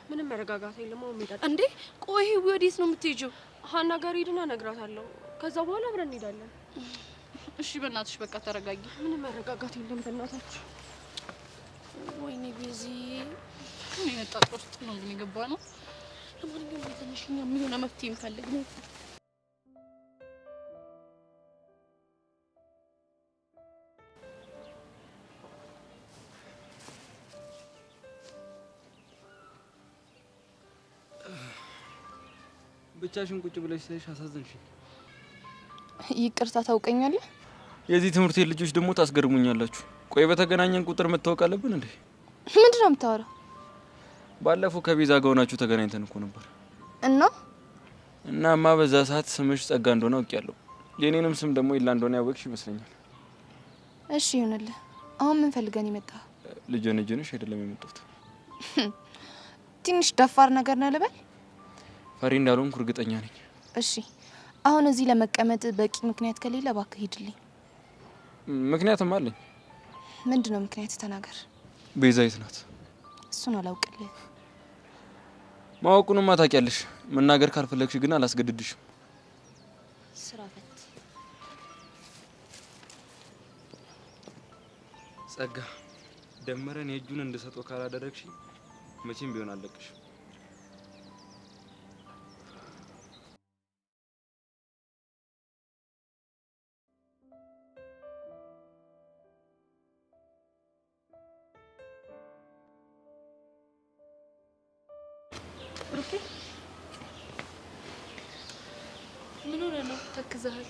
ምንም መረጋጋት የለም። አሁን ሜዳ እንዴ ቆይ ሂዊ ወዴት ነው የምትሄጂው? ሀና ጋር ሄድና እነግራታለሁ። ከዛ በኋላ አብረን እንሄዳለን። እሺ በእናትሽ በቃ ተረጋጊ። ምንም መረጋጋት የለም በእናታችሁ። ወይኔ ቤዚ፣ ምን አይነት ጣጣ ውስጥ ነው ግን የገባ ነው? ለማንኛውም የተነሽኛ የሚሆነ መፍትሄ እንፈልግ ነው። ብቻሽን ቁጭ ብለሽ ሳይሽ አሳዘንሽኝ። ይቅርታ ታውቀኛለህ? የዚህ ትምህርት ቤት ልጆች ደግሞ ታስገርሙኛላችሁ። ቆይ በተገናኘን ቁጥር መታወቅ አለብን እንዴ? ምንድን ነው የምታወራው? ባለፈው ከቤዛ ጋር ሆናችሁ ተገናኝተን እኮ ነበር። እናማ በዛ ሰዓት ስምሽ ጸጋ እንደሆነ አውቄያለሁ። የኔንም ስም ደግሞ ኢላ እንደሆነ ያወቅሽ ይመስለኛል። እሺ ይሁንልህ። አሁን ምን ፈልገን ይመጣ? ልጅነሽ አይደለም የመጣሁት። ትንሽ ደፋር ነገር ነው ልበል? ፈሪ እንዳልሆንኩ እርግጠኛ ነኝ። እሺ አሁን እዚህ ለመቀመጥ በቂ ምክንያት ከሌለ እባክህ ሂድልኝ። ምክንያትም አለኝ። ምንድነው ምክንያት? ተናገር። ቤዛ የት ናት? እሱን አላውቅልህ። ማወቁንማ ታውቂያለሽ። መናገር ካልፈለግሽ ግን አላስገድድሽም። ስራ ፈት ጸጋ ደመረን የእጁን እንድሰጠው ካላደረግሽ መቼም ቢሆን አለቅሽ። ምን ሆነ ነው ተክዘሃል?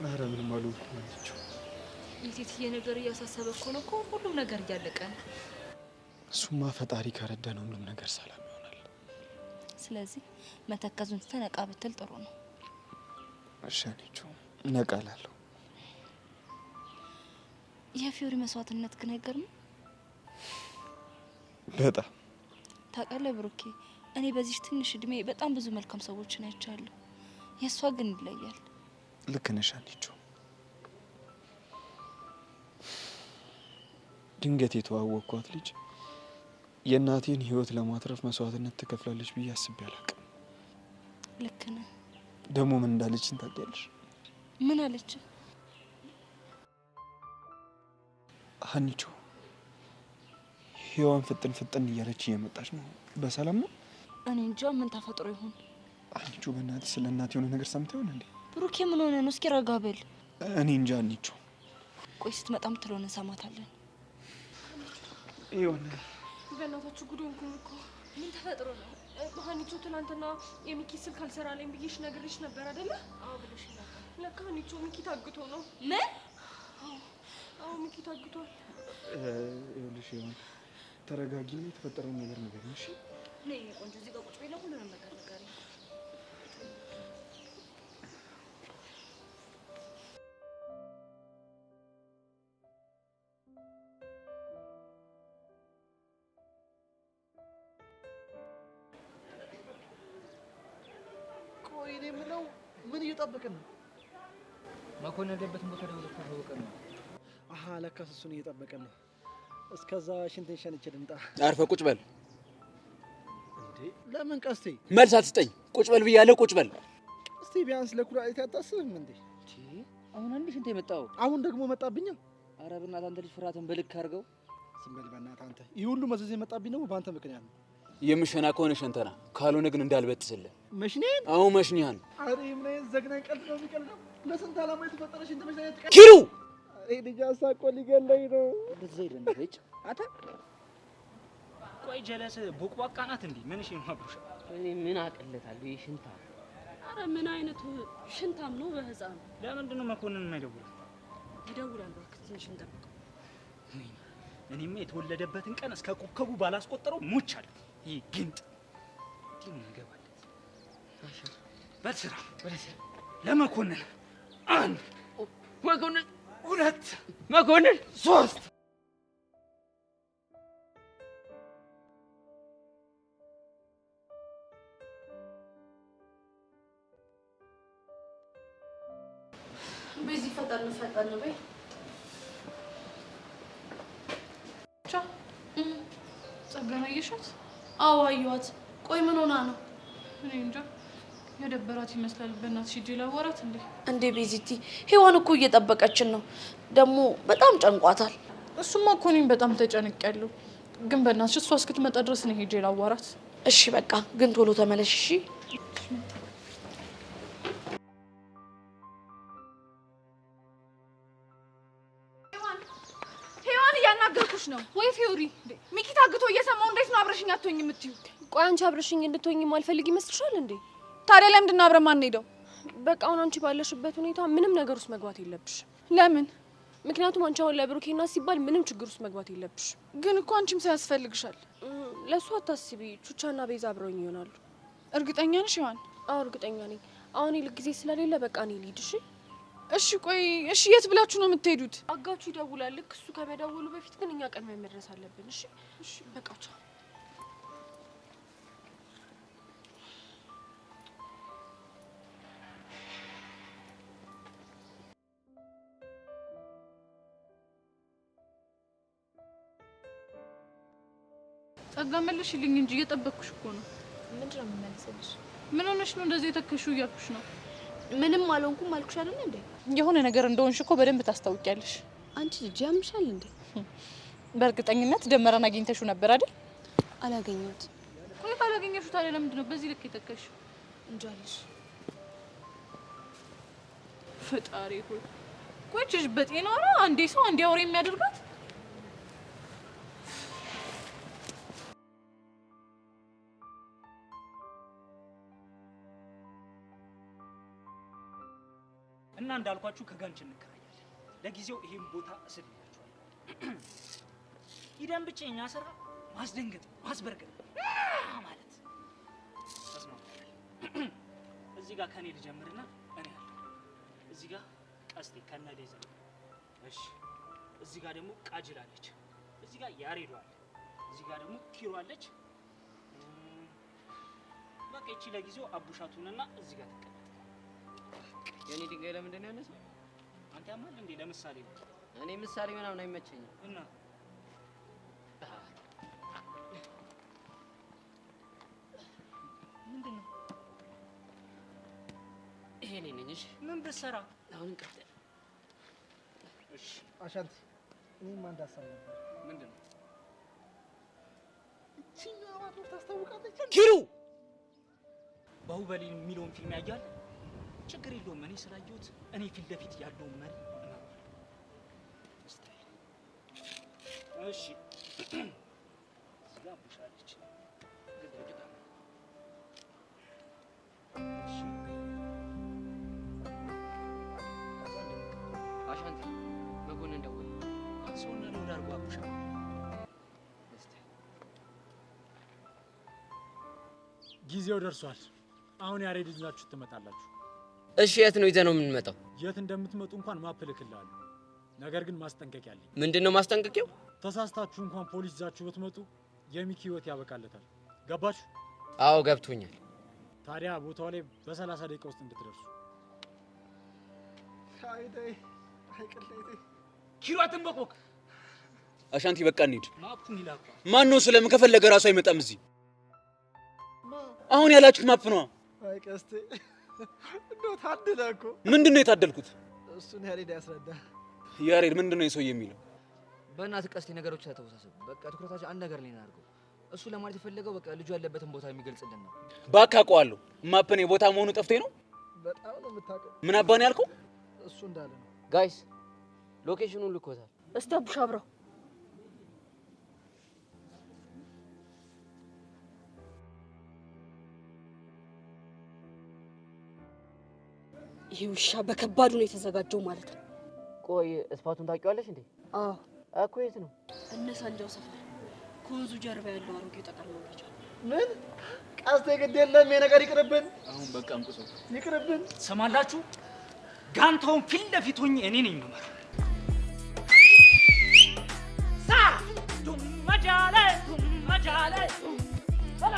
ኧረ ምንም አልሆንኩም አለችው። የሴትዬ ነገር እያሳሰበ እኮ ነው እኮ ሁሉም ነገር እያለቀ ነው። እሱማ ፈጣሪ ከረዳን ሁሉም ነገር ሰላም ይሆናል። ስለዚህ መተከዙን ተነቃ ብትል ጥሩ ነው። እሺ አለችው። ነቃላለሁ። የፊዮሪ መስዋዕትነት ግን አይገርምም? በጣም ታውቃለህ ብሩኬ፣ እኔ በዚህ ትንሽ እድሜ በጣም ብዙ መልካም ሰዎችን አይቻለሁ። የእሷ ግን ይለያል። ልክ ነሽ አለችው። ድንገት የተዋወቅኳት ልጅ የእናቴን ህይወት ለማትረፍ መስዋዕትነት ትከፍላለች ብዬ አስቤ አላውቅም። ልክ ነህ። ደግሞ ምን እንዳለችን ታውቂያለሽ? ምን አለች? ሀኒቾ ሔዋን ፍጥን ፍጥን እያለች እየመጣች ነው። በሰላም ነው? እኔ እንጃ ምን ተፈጥሮ ይሆን። ሀኒቾ በእናትሽ ስለ እናቴ የሆነ ነገር ሰምተህ ይሆን እንዴ? ብሩኬ ምን ሆነ ነው? እስኪ ረጋ በል። እኔ እንጃ ሀኒቾ። ቆይ ስትመጣ ምትለውን እንሰማታለን። ይሆን በእናታችሁ ጉድ ሆንኩኝ እኮ። ምን ተፈጥሮ ነው? ሀኒቾ ትናንትና የሚኪ ስልክ አልሰራልኝ ብዬሽ ነግሬሽ ነበር አይደለ? አዎ ብለሽ ነበር። ለካ ሀኒቾ ሚኪ ታግቶ ነው። ምን? አዎ ሚኪ ታግቷል። ይኸውልሽ ይሆን ተረጋጊና የተፈጠረውን ነገር ንገሪኝ እሺ? ነይ ቆንጆ፣ እዚህ ጋር ቁጭ በይና ሁሉንም ነገር ንገሪኝ። ቆይ እኔ የምለው ምን እየጠበቅን ነው? መኮንን ያለበትን ቦታ ደውሎ ታወቀን ነው። አሃ ለካስ እሱን እየጠበቅን ነው። እስከዛ ሽንቴን ሸንቼ ልምጣ። አርፈህ ቁጭ በል። እንዴ ለምን ቀስቴ? መልስ አትስጠኝ። ቁጭ በል ብያለሁ። ቁጭ በል። እስቲ ቢያንስ ለኩላሊት አታስብም እንዴ? አሁን አንድ ሽንቴ መጣው። አሁን ደግሞ መጣብኛ። ኧረ በእናትህ አንተ ልጅ ፍርሃትን በልክ አድርገው። ዝም በል በእናትህ አንተ። ይህ ሁሉ መዘዝ የመጣብኝ ነው በአንተ ምክንያት ነው። የምሸና ከሆነ ሸንተና፣ ካልሆነ ግን እንዳልበጥስልህ። መሽኔን? አዎ መሽኒያን። አሬ ምን አይነት ዘግናኝ ቀልድ ነው የሚቀልደው? ለስንት ዓላማ የተፈጠረ ሽንት መሽና የተቀልድ ኪሩ! አሬ ልጅ አሳቆ ሊገለኝ ነው። እንደዚህ ይደነገጭ አታ ቆይ ጀለስ ቦቅቧቃ ናት እንዴ? ምን እሺ ነው አብሩሽ? እኔ ምን አቀለታለሁ? ይሄ ሽንታ። አረ ምን አይነቱ ሽንታም ነው በህፃን። ለምንድን ነው መኮንን የማይደውለው? ይደውላል እባክህ፣ ትንሽ እንጠብቀው። እኔማ የተወለደበትን ቀን እስከ ኮከቡ ባላስቆጠረው ሞቻለሁ። ይሄ ግንጥ ዲም እንገባለን። በል ስራ ለመኮንን አንድ፣ መኮንን ሁለት፣ መኮንን ሶስት። በዚህ ፈጠን በይ። ጸጋን አየሻት? አዎ አየኋት። ቆይ ምን ሆና ነው? እኔ እንጃ የደበራት ይመስላል። በእናትሽ ሂጅ ላወራት እንዴ? እንዴ ቤዚቲ ሔዋን እኮ እየጠበቀችን ነው። ደግሞ በጣም ጨንቋታል። እሱማ እኮ እኔም በጣም ተጨንቄያለሁ። ግን በእናትሽ እሷ እስክትመጣ ድረስ ነው ሂጅ ላወራት። እሺ በቃ ግን ቶሎ ተመለሽ እሺ? እያናገርኩሽ ነው ወይ ፊዮሪ? ሚኪ ታግቶ እየሰማው እንዴት ነው አብረሽኝ አትሆኝ የምትዩ? ቆይ አንቺ አብረሽኝ እንድትሆኝ ማልፈልግ ይመስልሻል እንዴ? ታዲያ ለምንድን ነው አብረን ማንሄደው? በቃ አሁን አንቺ ባለሽበት ሁኔታ ምንም ነገር ውስጥ መግባት የለብሽ። ለምን? ምክንያቱም አንቺ አሁን ለብሩኬና ሲባል ምንም ችግር ውስጥ መግባት የለብሽ። ግን እኮ አንቺም ሰው ያስፈልግሻል። ለሱ አታስቢ። ቹቻና ቤዛ አብረውኝ ይሆናሉ። እርግጠኛ ነሽ ዮሐን? አዎ እርግጠኛ ነኝ። አሁን ይልቅ ጊዜ ስለሌለ በቃ እኔ ልሂድ እሺ? እሺ ቆይ እሺ የት ብላችሁ ነው የምትሄዱት? አጋቹ ይደውላል። ልክ እሱ ከመደወሉ በፊት ግን እኛ ቀድመን መድረስ አለብን። እሺ እሺ በቃ ቻው። ጸጋ መልሽልኝ እንጂ እየጠበቅኩሽ እኮ ነው። ምንድን ነው የምመልስልሽ? ምን ሆነሽ ነው እንደዚህ የተከሹ እያልኩሽ ነው። ምንም አልሆንኩም አልኩሽ አይደል እንዴ? የሆነ ነገር እንደሆንሽ እኮ በደንብ ታስታውቂያለሽ። አንቺ ልጅ ያምሻል እንዴ? በእርግጠኝነት ደመራን አግኝተሽው ነበር አይደል? አላገኘሁት። ቆይ ካላገኘሽው ታዲያ ለምንድን ነው በዚህ ልክ የተከሽው? እንጃልሽ። ፈጣሪ ሆይ ቆይ እቺ በጤናዋ ነው አንዴ ሰው አንዴ አውሬ የሚያደርጋት? እና እንዳልኳችሁ ከጋንች እንከራያለን። ለጊዜው ይሄን ቦታ እስልላችኋለሁ። ሂደን ብቻ የኛ ስራ ማስደንገጥ ማስበርገጥ ማለት ተስማምተናል። እዚህ ጋር ከኔ ልጀምርና እኔ አለሁ። እዚህ ጋር ቀስቴ ከነ ሌዘር። እሺ እዚህ ጋር ደግሞ ቃጅል አለች። እዚህ ጋር ያሬዶ አለ። እዚህ ጋር ደግሞ ኪሮ አለች። በቃ እቺ ለጊዜው አቡሻቱንና እዚህ ጋር ተቀመጥ። የኔ ድንጋይ ለምንድን ነው ያነሳው? አንተ ያማል እንዴ? ለምሳሌ ነው። እኔ ምሳሌ ምናምን አይመቸኝም። እና ምንድነው? ይሄ እኔ ነኝ። እሺ ምን ብትሰራ አሁን እንቀጥል። እሺ አሻንቲ እኔም አንድ ሀሳብ ነበር። ምንድነው? እቺኛዋ ማቶር ታስታውቃለች። ኪሩ ባሁበሊ የሚለውን ፊልም ያያል። ችግር የለውም። እኔ ስላየሁት እኔ ፊት ለፊት ያለውን መሪ ነው። እሺ እዚጋ ቡሻለች። ግድግዳ እሺ አሻንቲ በጎን እንደወል አንሶና ነው ዳርጓ ቡሻ ጊዜው ደርሷል። አሁን ያሬድ ይዛችሁ ትመጣላችሁ። እሺ የት ነው ይዘነው የምንመጣው? የት እንደምትመጡ እንኳን ማፕ እልክልሃለሁ። ነገር ግን ማስጠንቀቂያ አለኝ። ምንድነው ማስጠንቀቂያው? ተሳስታችሁ እንኳን ፖሊስ ይዛችሁ ብትመጡ የሚኪ ህይወት ያበቃለታል። ገባችሁ? አዎ ገብቶኛል። ታዲያ ቦታው ላይ በ30 ደቂቃ ውስጥ እንድትደርሱ። አይደይ አይቀለይቴ ኪሯትን በቆቅ አሻንቲ በቃ እንሂድ። ማፑን ይላኩ። ማን ነው ስለምን ከፈለገ ራሱ አይመጣም እዚህ። አሁን ያላችሁት ማፕ ነው። አይቀስቴ እንደው ታደለ እኮ። ምንድነው የታደልኩት? እሱን ያሬድ ያስረዳ። ያሬድ ምንድነው የሰው የሚለው? በእናትህ ቀስቴ ነገሮች ተወሳሰቡ። በቃ ትኩረታችን አንድ ነገር ላይ እናድርገው። እሱ ለማለት የፈለገው በቃ ልጁ ያለበትን ቦታ የሚገልጽልን ነው። ባካ አውቀዋለሁ። ማፕን የቦታ መሆኑ ጠፍቶኝ ነው። በጣም ነው የምታውቀው። ምን አባን ያልከው? እሱ እንዳለ ነው። ጋይስ ሎኬሽኑን ልኮታል። እስቲ አቡሽ አብረው ይሄ ውሻ በከባዱ ነው የተዘጋጀው ማለት ነው። ቆይ እስፓቱን ታውቂዋለሽ እንዴ? አዎ እኮ የት ነው? እነ ሳንጃው ሰፈር ከወንዙ ጀርባ ያለው አሮጌ ጠቅላላ ምን ቀስቴ ግድ የለም የነገር ይቅርብን። አሁን በቃ እንቁሰው ይቅርብን። ሰማላችሁ? ጋንታውን ፊት ለፊት ሆኜ እኔ ነኝ የምመራው። ሳ ዱመጃለ ዱመጃለ ሄሎ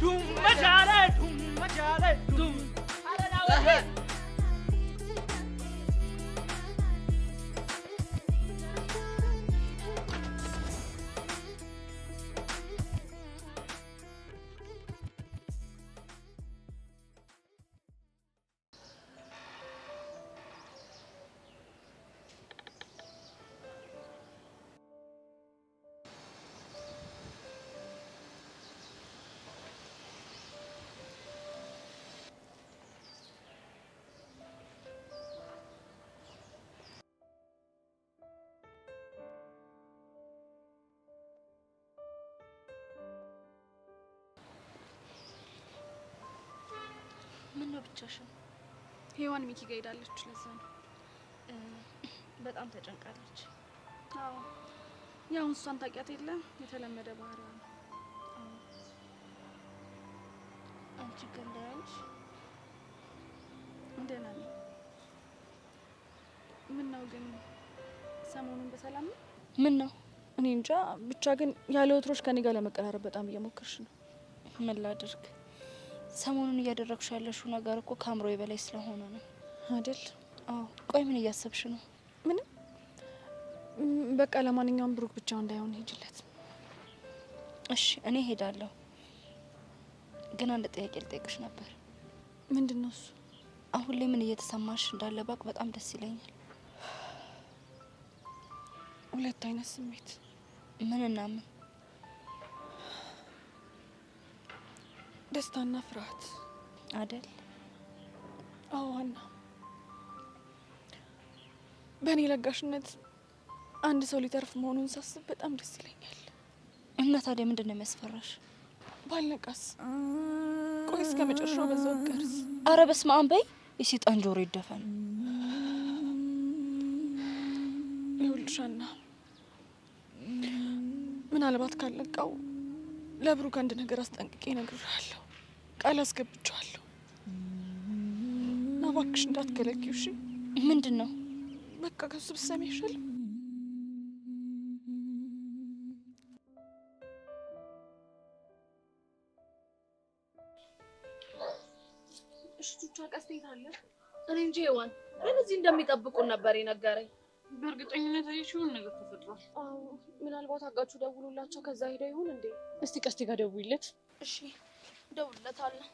ዱመጃለ ዱመጃለ ዱም አረዳው ምን ነው ብቻሽን? ሄዋን ሚኪ ጋር ሄዳለች። ለዛ ነው በጣም ተጨንቃለች። አዎ ያው እሷን ታውቂያት የለ የተለመደ ባህሪዋ ነው። አንቺ ግን ደህና ነሽ? ደህና ነኝ። ምን ነው ግን ሰሞኑን በሰላም ነው? ምን ነው? እኔ እንጃ ብቻ ግን ያለ ወትሮች ከኔ ጋር ለመቀራረብ በጣም እየሞከርሽ ነው። ምን ላድርግ? ሰሞኑን እያደረግሽ ያለሽው ነገር እኮ ከአእምሮዬ በላይ ስለሆነ ነው አይደል? አዎ። ቆይ ምን እያሰብሽ ነው? ምንም። በቃ ለማንኛውም ብሩክ ብቻው እንዳይሆን ሄጅለት። እሺ እኔ ሄዳለሁ፣ ግን አንድ ጥያቄ ልጠይቅሽ ነበር። ምንድነው እሱ? አሁን ላይ ምን እየተሰማሽ እንዳለ ባቅ በጣም ደስ ይለኛል። ሁለት አይነት ስሜት። ምንና ምን? ደስታና ፍርሃት አይደል? አዎ ሀና፣ በእኔ ለጋሽነት አንድ ሰው ሊተርፍ መሆኑን ሳስብ በጣም ደስ ይለኛል። እና ታዲያ ምንድን ነው የሚያስፈራሽ? ባልነቃስ? ቆይ እስከ መጨረሻው በዛው ቀርስ? አረ በስመ አብ በይ፣ የሴጣን ጆሮ ይደፈን። ይኸውልሽ ሀና፣ ምናልባት ካልነቃው ለብሩክ አንድ ነገር አስጠንቅቄ እነግርሃለሁ። ቃል አስገብቼዋለሁ። እና እባክሽ እንዳትከለኪው እሺ? ምንድን ነው? በቃ ከሱ ብትሰሚ አይሻልም? እሺ ቹቻ ቀስቴት አለ? እኔ እንጂ ሄዋን ግን እዚህ እንደሚጠብቁን ነበር የነገረኝ። በእርግጠኝነት አይሽውን ነገር ተፈጥሯል። አዎ ምናልባት አጋቹ ደውሉላቸው ከዛ ሄደው ይሁን እንዴ? እስቲ ቀስቴ ጋር ደውይለት። እሺ ደውልለታለሁ።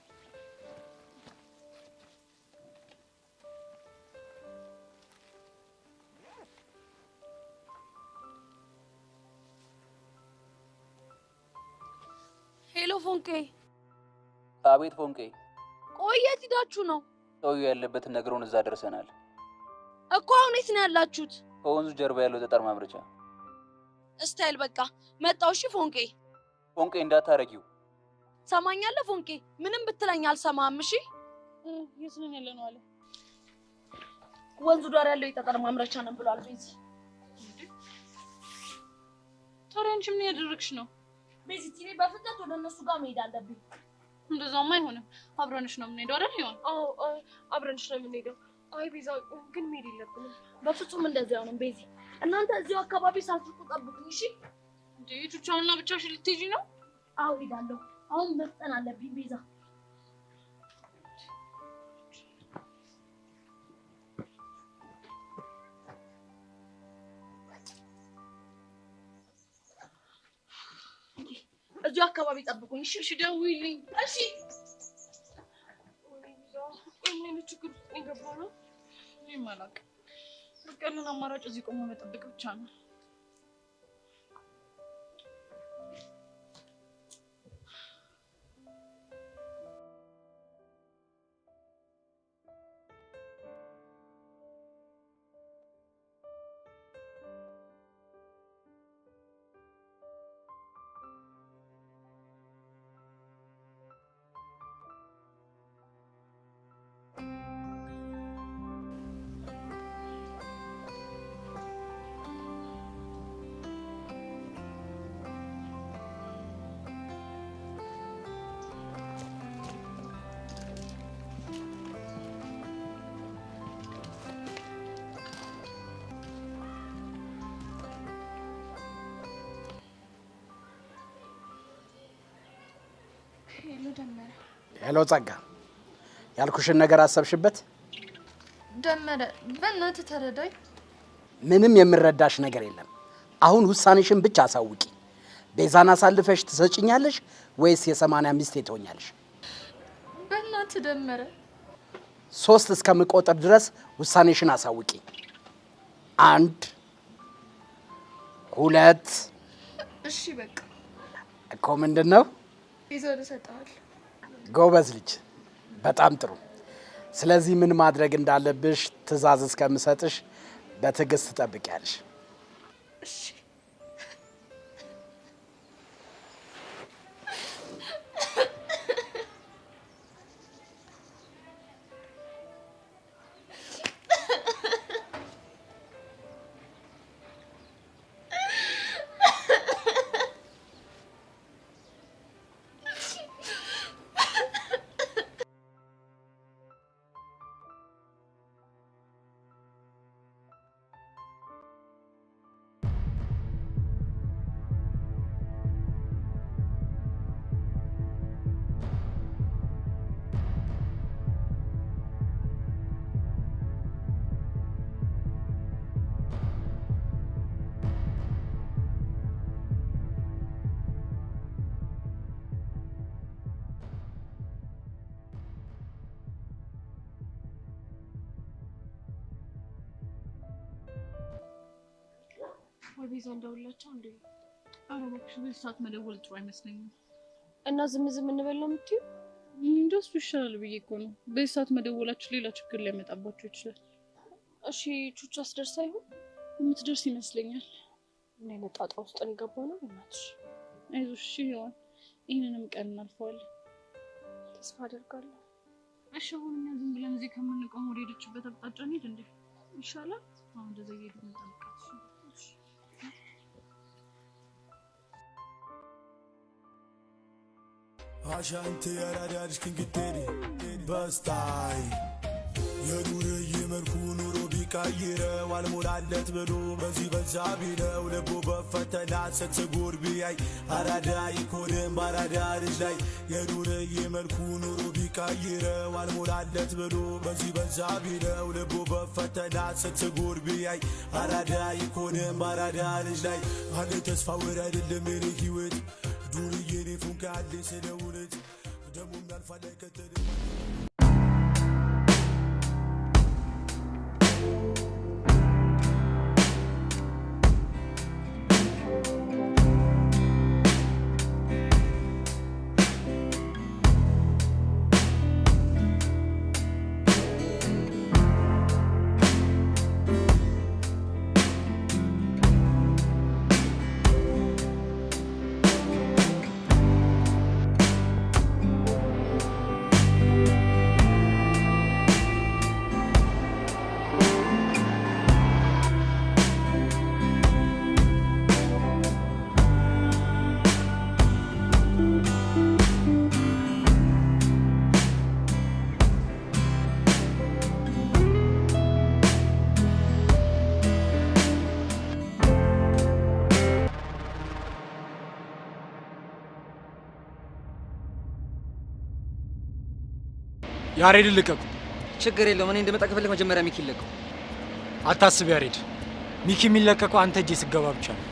ሄሎ ፎንቄ። አቤት ፎንቄ። ቆይ የት ሄዳችሁ ነው? ሰውዬው ያለበትን ነግሮን እዛ ደርሰናል እኮ። አሁን የት ነው ያላችሁት? ከወንዙ ጀርባ ያለው ጠጠር ማምረቻ። እስታይል በቃ መጣው። እሺ ፎንቄ። ፎንቄ እንዳታረጊው። ሰማኛለህ ፎንቄ? ምንም ብትለኝ አልሰማም። እሺ የት ነን ያለ ነው አለ። ወንዙ ዳር ያለው የጠጠር ማምረቻ ነን ብሏል ቤዚ። ታዲያ አንቺ ምን ያደረግሽ ነው? ቤዚ ቲኔ በፍጥነት ወደ እነሱ ጋር መሄድ አለብኝ። እንደዛማ አይሆንም። አብረንሽ ነው የምንሄደው አይደል? ይሆን? አዎ አብረንሽ ነው የምንሄደው። አይ ቤዛ ግን መሄድ የለብንም። በፍጹም እንደዚህ አይሆንም ቤዚ። እናንተ እዚሁ አካባቢ ሳትርቁ ጠብቁኝ እሺ? እንዴ ቹቻውና ብቻሽን ልትሄጂ ነው? አዎ ሄዳለሁ። አሁን መፍጠን አለብኝ ቤዛ። እዚሁ አካባቢ ጠብቁኝ እሺ? እሺ ደውይልኝ። እሺ ምን ችግር ውስጥ የገባው ነው? እኔም አላውቅም። በቃ ያለን አማራጭ እዚህ ቆሞ መጠበቅ ብቻ ነው። ሄሎ ደመረ። ሄሎ ጸጋ፣ ያልኩሽን ነገር አሰብሽበት? ደመረ በእናትህ ተረዳኝ። ምንም የምረዳሽ ነገር የለም። አሁን ውሳኔሽን ብቻ አሳውቂ። ቤዛን አሳልፈሽ ትሰጪኛለሽ ወይስ የ80 ሚስት ትሆኛለሽ? በእናትህ ደመረ። 3 እስከምቆጥር ድረስ ውሳኔሽን አሳውቂ። 1 2 እሺ በቃ እኮ ምንድነው? ይዘው ተሰጣል። ጎበዝ ልጅ፣ በጣም ጥሩ። ስለዚህ ምን ማድረግ እንዳለብሽ ትዕዛዝ እስከምሰጥሽ በትዕግስት ትጠብቂያለሽ። እሺ ወይ ቤዛ እንደውላቸው እንዴ? ኧረ እባክሽ በዚህ ሰዓት መደወል ጥሩ አይመስለኝም። እና ዝም እንበል ነው የምትይው? እንደሱ ይሻላል ብዬ እኮ ነው። በዚህ ሰዓት መደወላችሁ ሌላ ችግር ሊያመጣባችሁ ይችላል። እሺ ቹቹ አስደርሳ ይሆን? የምትደርስ ይመስለኛል። ምን አይነት ጣጣ ውስጥ ነው የገባነው? እናትሽ አይዞሽ ይሆን። ይህንንም ቀን እናልፈዋለን ተስፋ አደርጋለሁ። እሺ አሁን እኛ ዝም ብለን እዚህ ከምንቆም ወደ ሄደችበት አቅጣጫ እንሂድ እንዴ? ይሻላል። አሁን እንደዛ እየሄድን እንጠብቃት። Ashanti yaradarish kingiteri bastai የዱርዬ መልኩ ኑሮ ቢቀይረው አልሞላለት ብሎ በዚህ በዛ ቢለው ልቡ በፈተና ስትጎር ቢያይ አራዳ ይኮንም ባራዳ ልጅ ላይ የዱርዬ መልኩ ኑሮ ቢቀይረው አልሞላለት ብሎ በዚህ በዛ ቢለው ልቡ በፈተና ስትጎር ቢያይ አራዳ ይኮንም ባራዳ ልጅ ላይ አለ ተስፋ ወራድልም የኔ ህይወት ዱርዬ ኔፉን ካለ ስለውለት ደሙም ያልፋል አይከተልም ያሬድ ልቀቁ። ችግር የለውም። እኔ እንደመጣ ከፈለክ መጀመሪያ ሚኪ ልቀቁ። አታስብ ያሬድ፣ ሚኪ የሚለቀቀው አንተ እጄ ስገባ ብቻ ነው።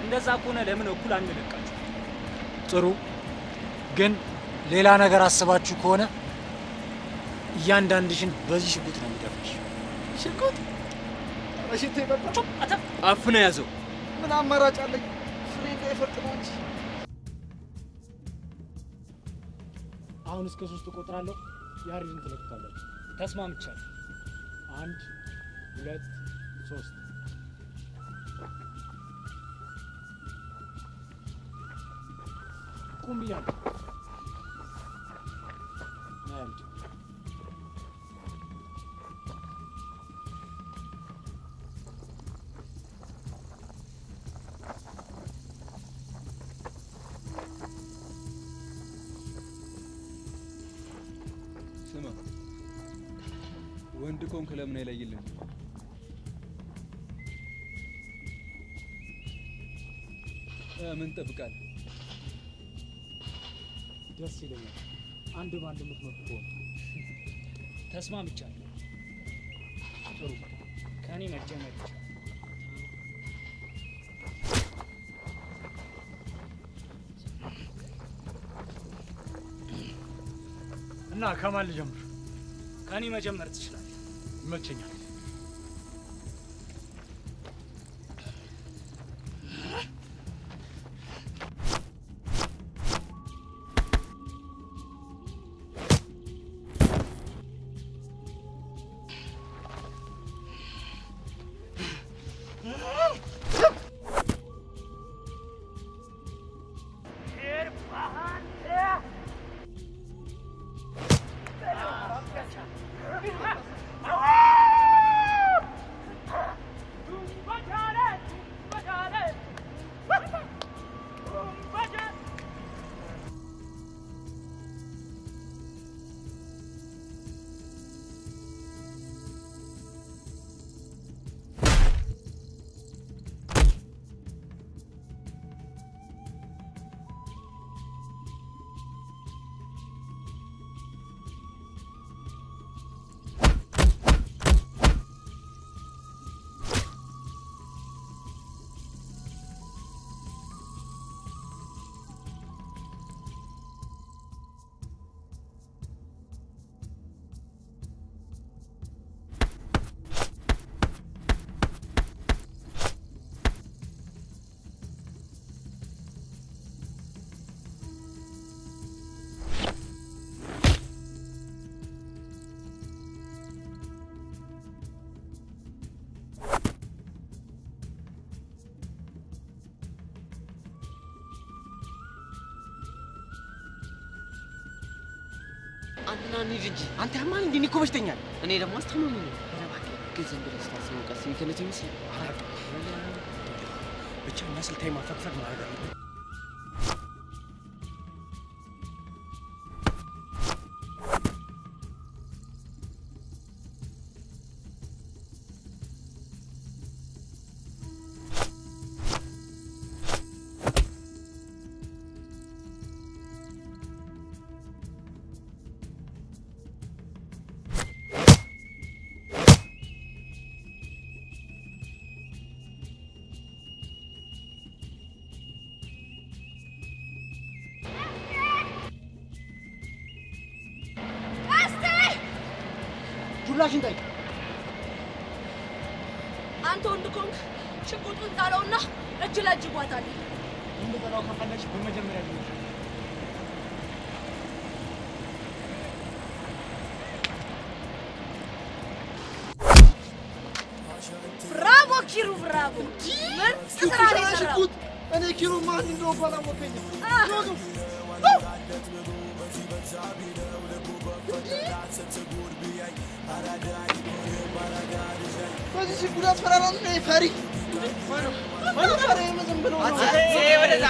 እንደዛ ከሆነ ለምን እኩል አንለቃችሁ? ጥሩ፣ ግን ሌላ ነገር አስባችሁ ከሆነ እያንዳንድሽን በዚህ ሽጉጥ ነው የሚደፍርሽ። ሽጉጥ? እሺ ተይበቃ። አፍነ ያዘው። ምን አማራጭ አለኝ? ፍሬ እንዳይፈርጥመው እንጂ። አሁን እስከ 3 እቆጥራለሁ። ያሬድን ትለቁታላችሁ። ተስማምቻለሁ። 1 2 3 ቁም ብያለሁ። ያሬድ ስማ፣ ወንድ ኮንክ ለምን አይለይልም? ምን ጠብቃለህ? ደስ ይለኛል አንድ ባንድ የምትመጡ ከሆነ። ተስማምቻለሁ። ጥሩ፣ ከኔ መጀመር ይቻላል። እና ከማን ልጀምር? ከኔ መጀመር ትችላለህ። ይመቸኛል። እና እንሂድ እንጂ። አንተ ያማን እንዴ? እኔ እኮ በሽተኛ ነኝ። እኔ ደግሞ አስተማሚ ነኝ። ግን ዝም ብለህ ስታስበው ቀስ የሚከነት ይመስል ብቻ እና ስልታዊ ማፈግፈግ ማድረግ አለብን። ዱላሽን ጣይ። አንተ ወንድ ኮንክ ሽጉጡን ጣለውና እጅ ለእጅ ጓታል። እንደጠራው ከፈለግሽ በመጀመሪያ ነው። ብራቮ ኪሩ ብራቮ። ምን ስራ ላይ ሰራው? እኔ ኪሩ ማን እንደሆነ ባላወቀኝ በዚህ ጉዳት ፈራራም ነው ፈሪ ማን ፈሪ ምንም ብሎ ነው ወደዛ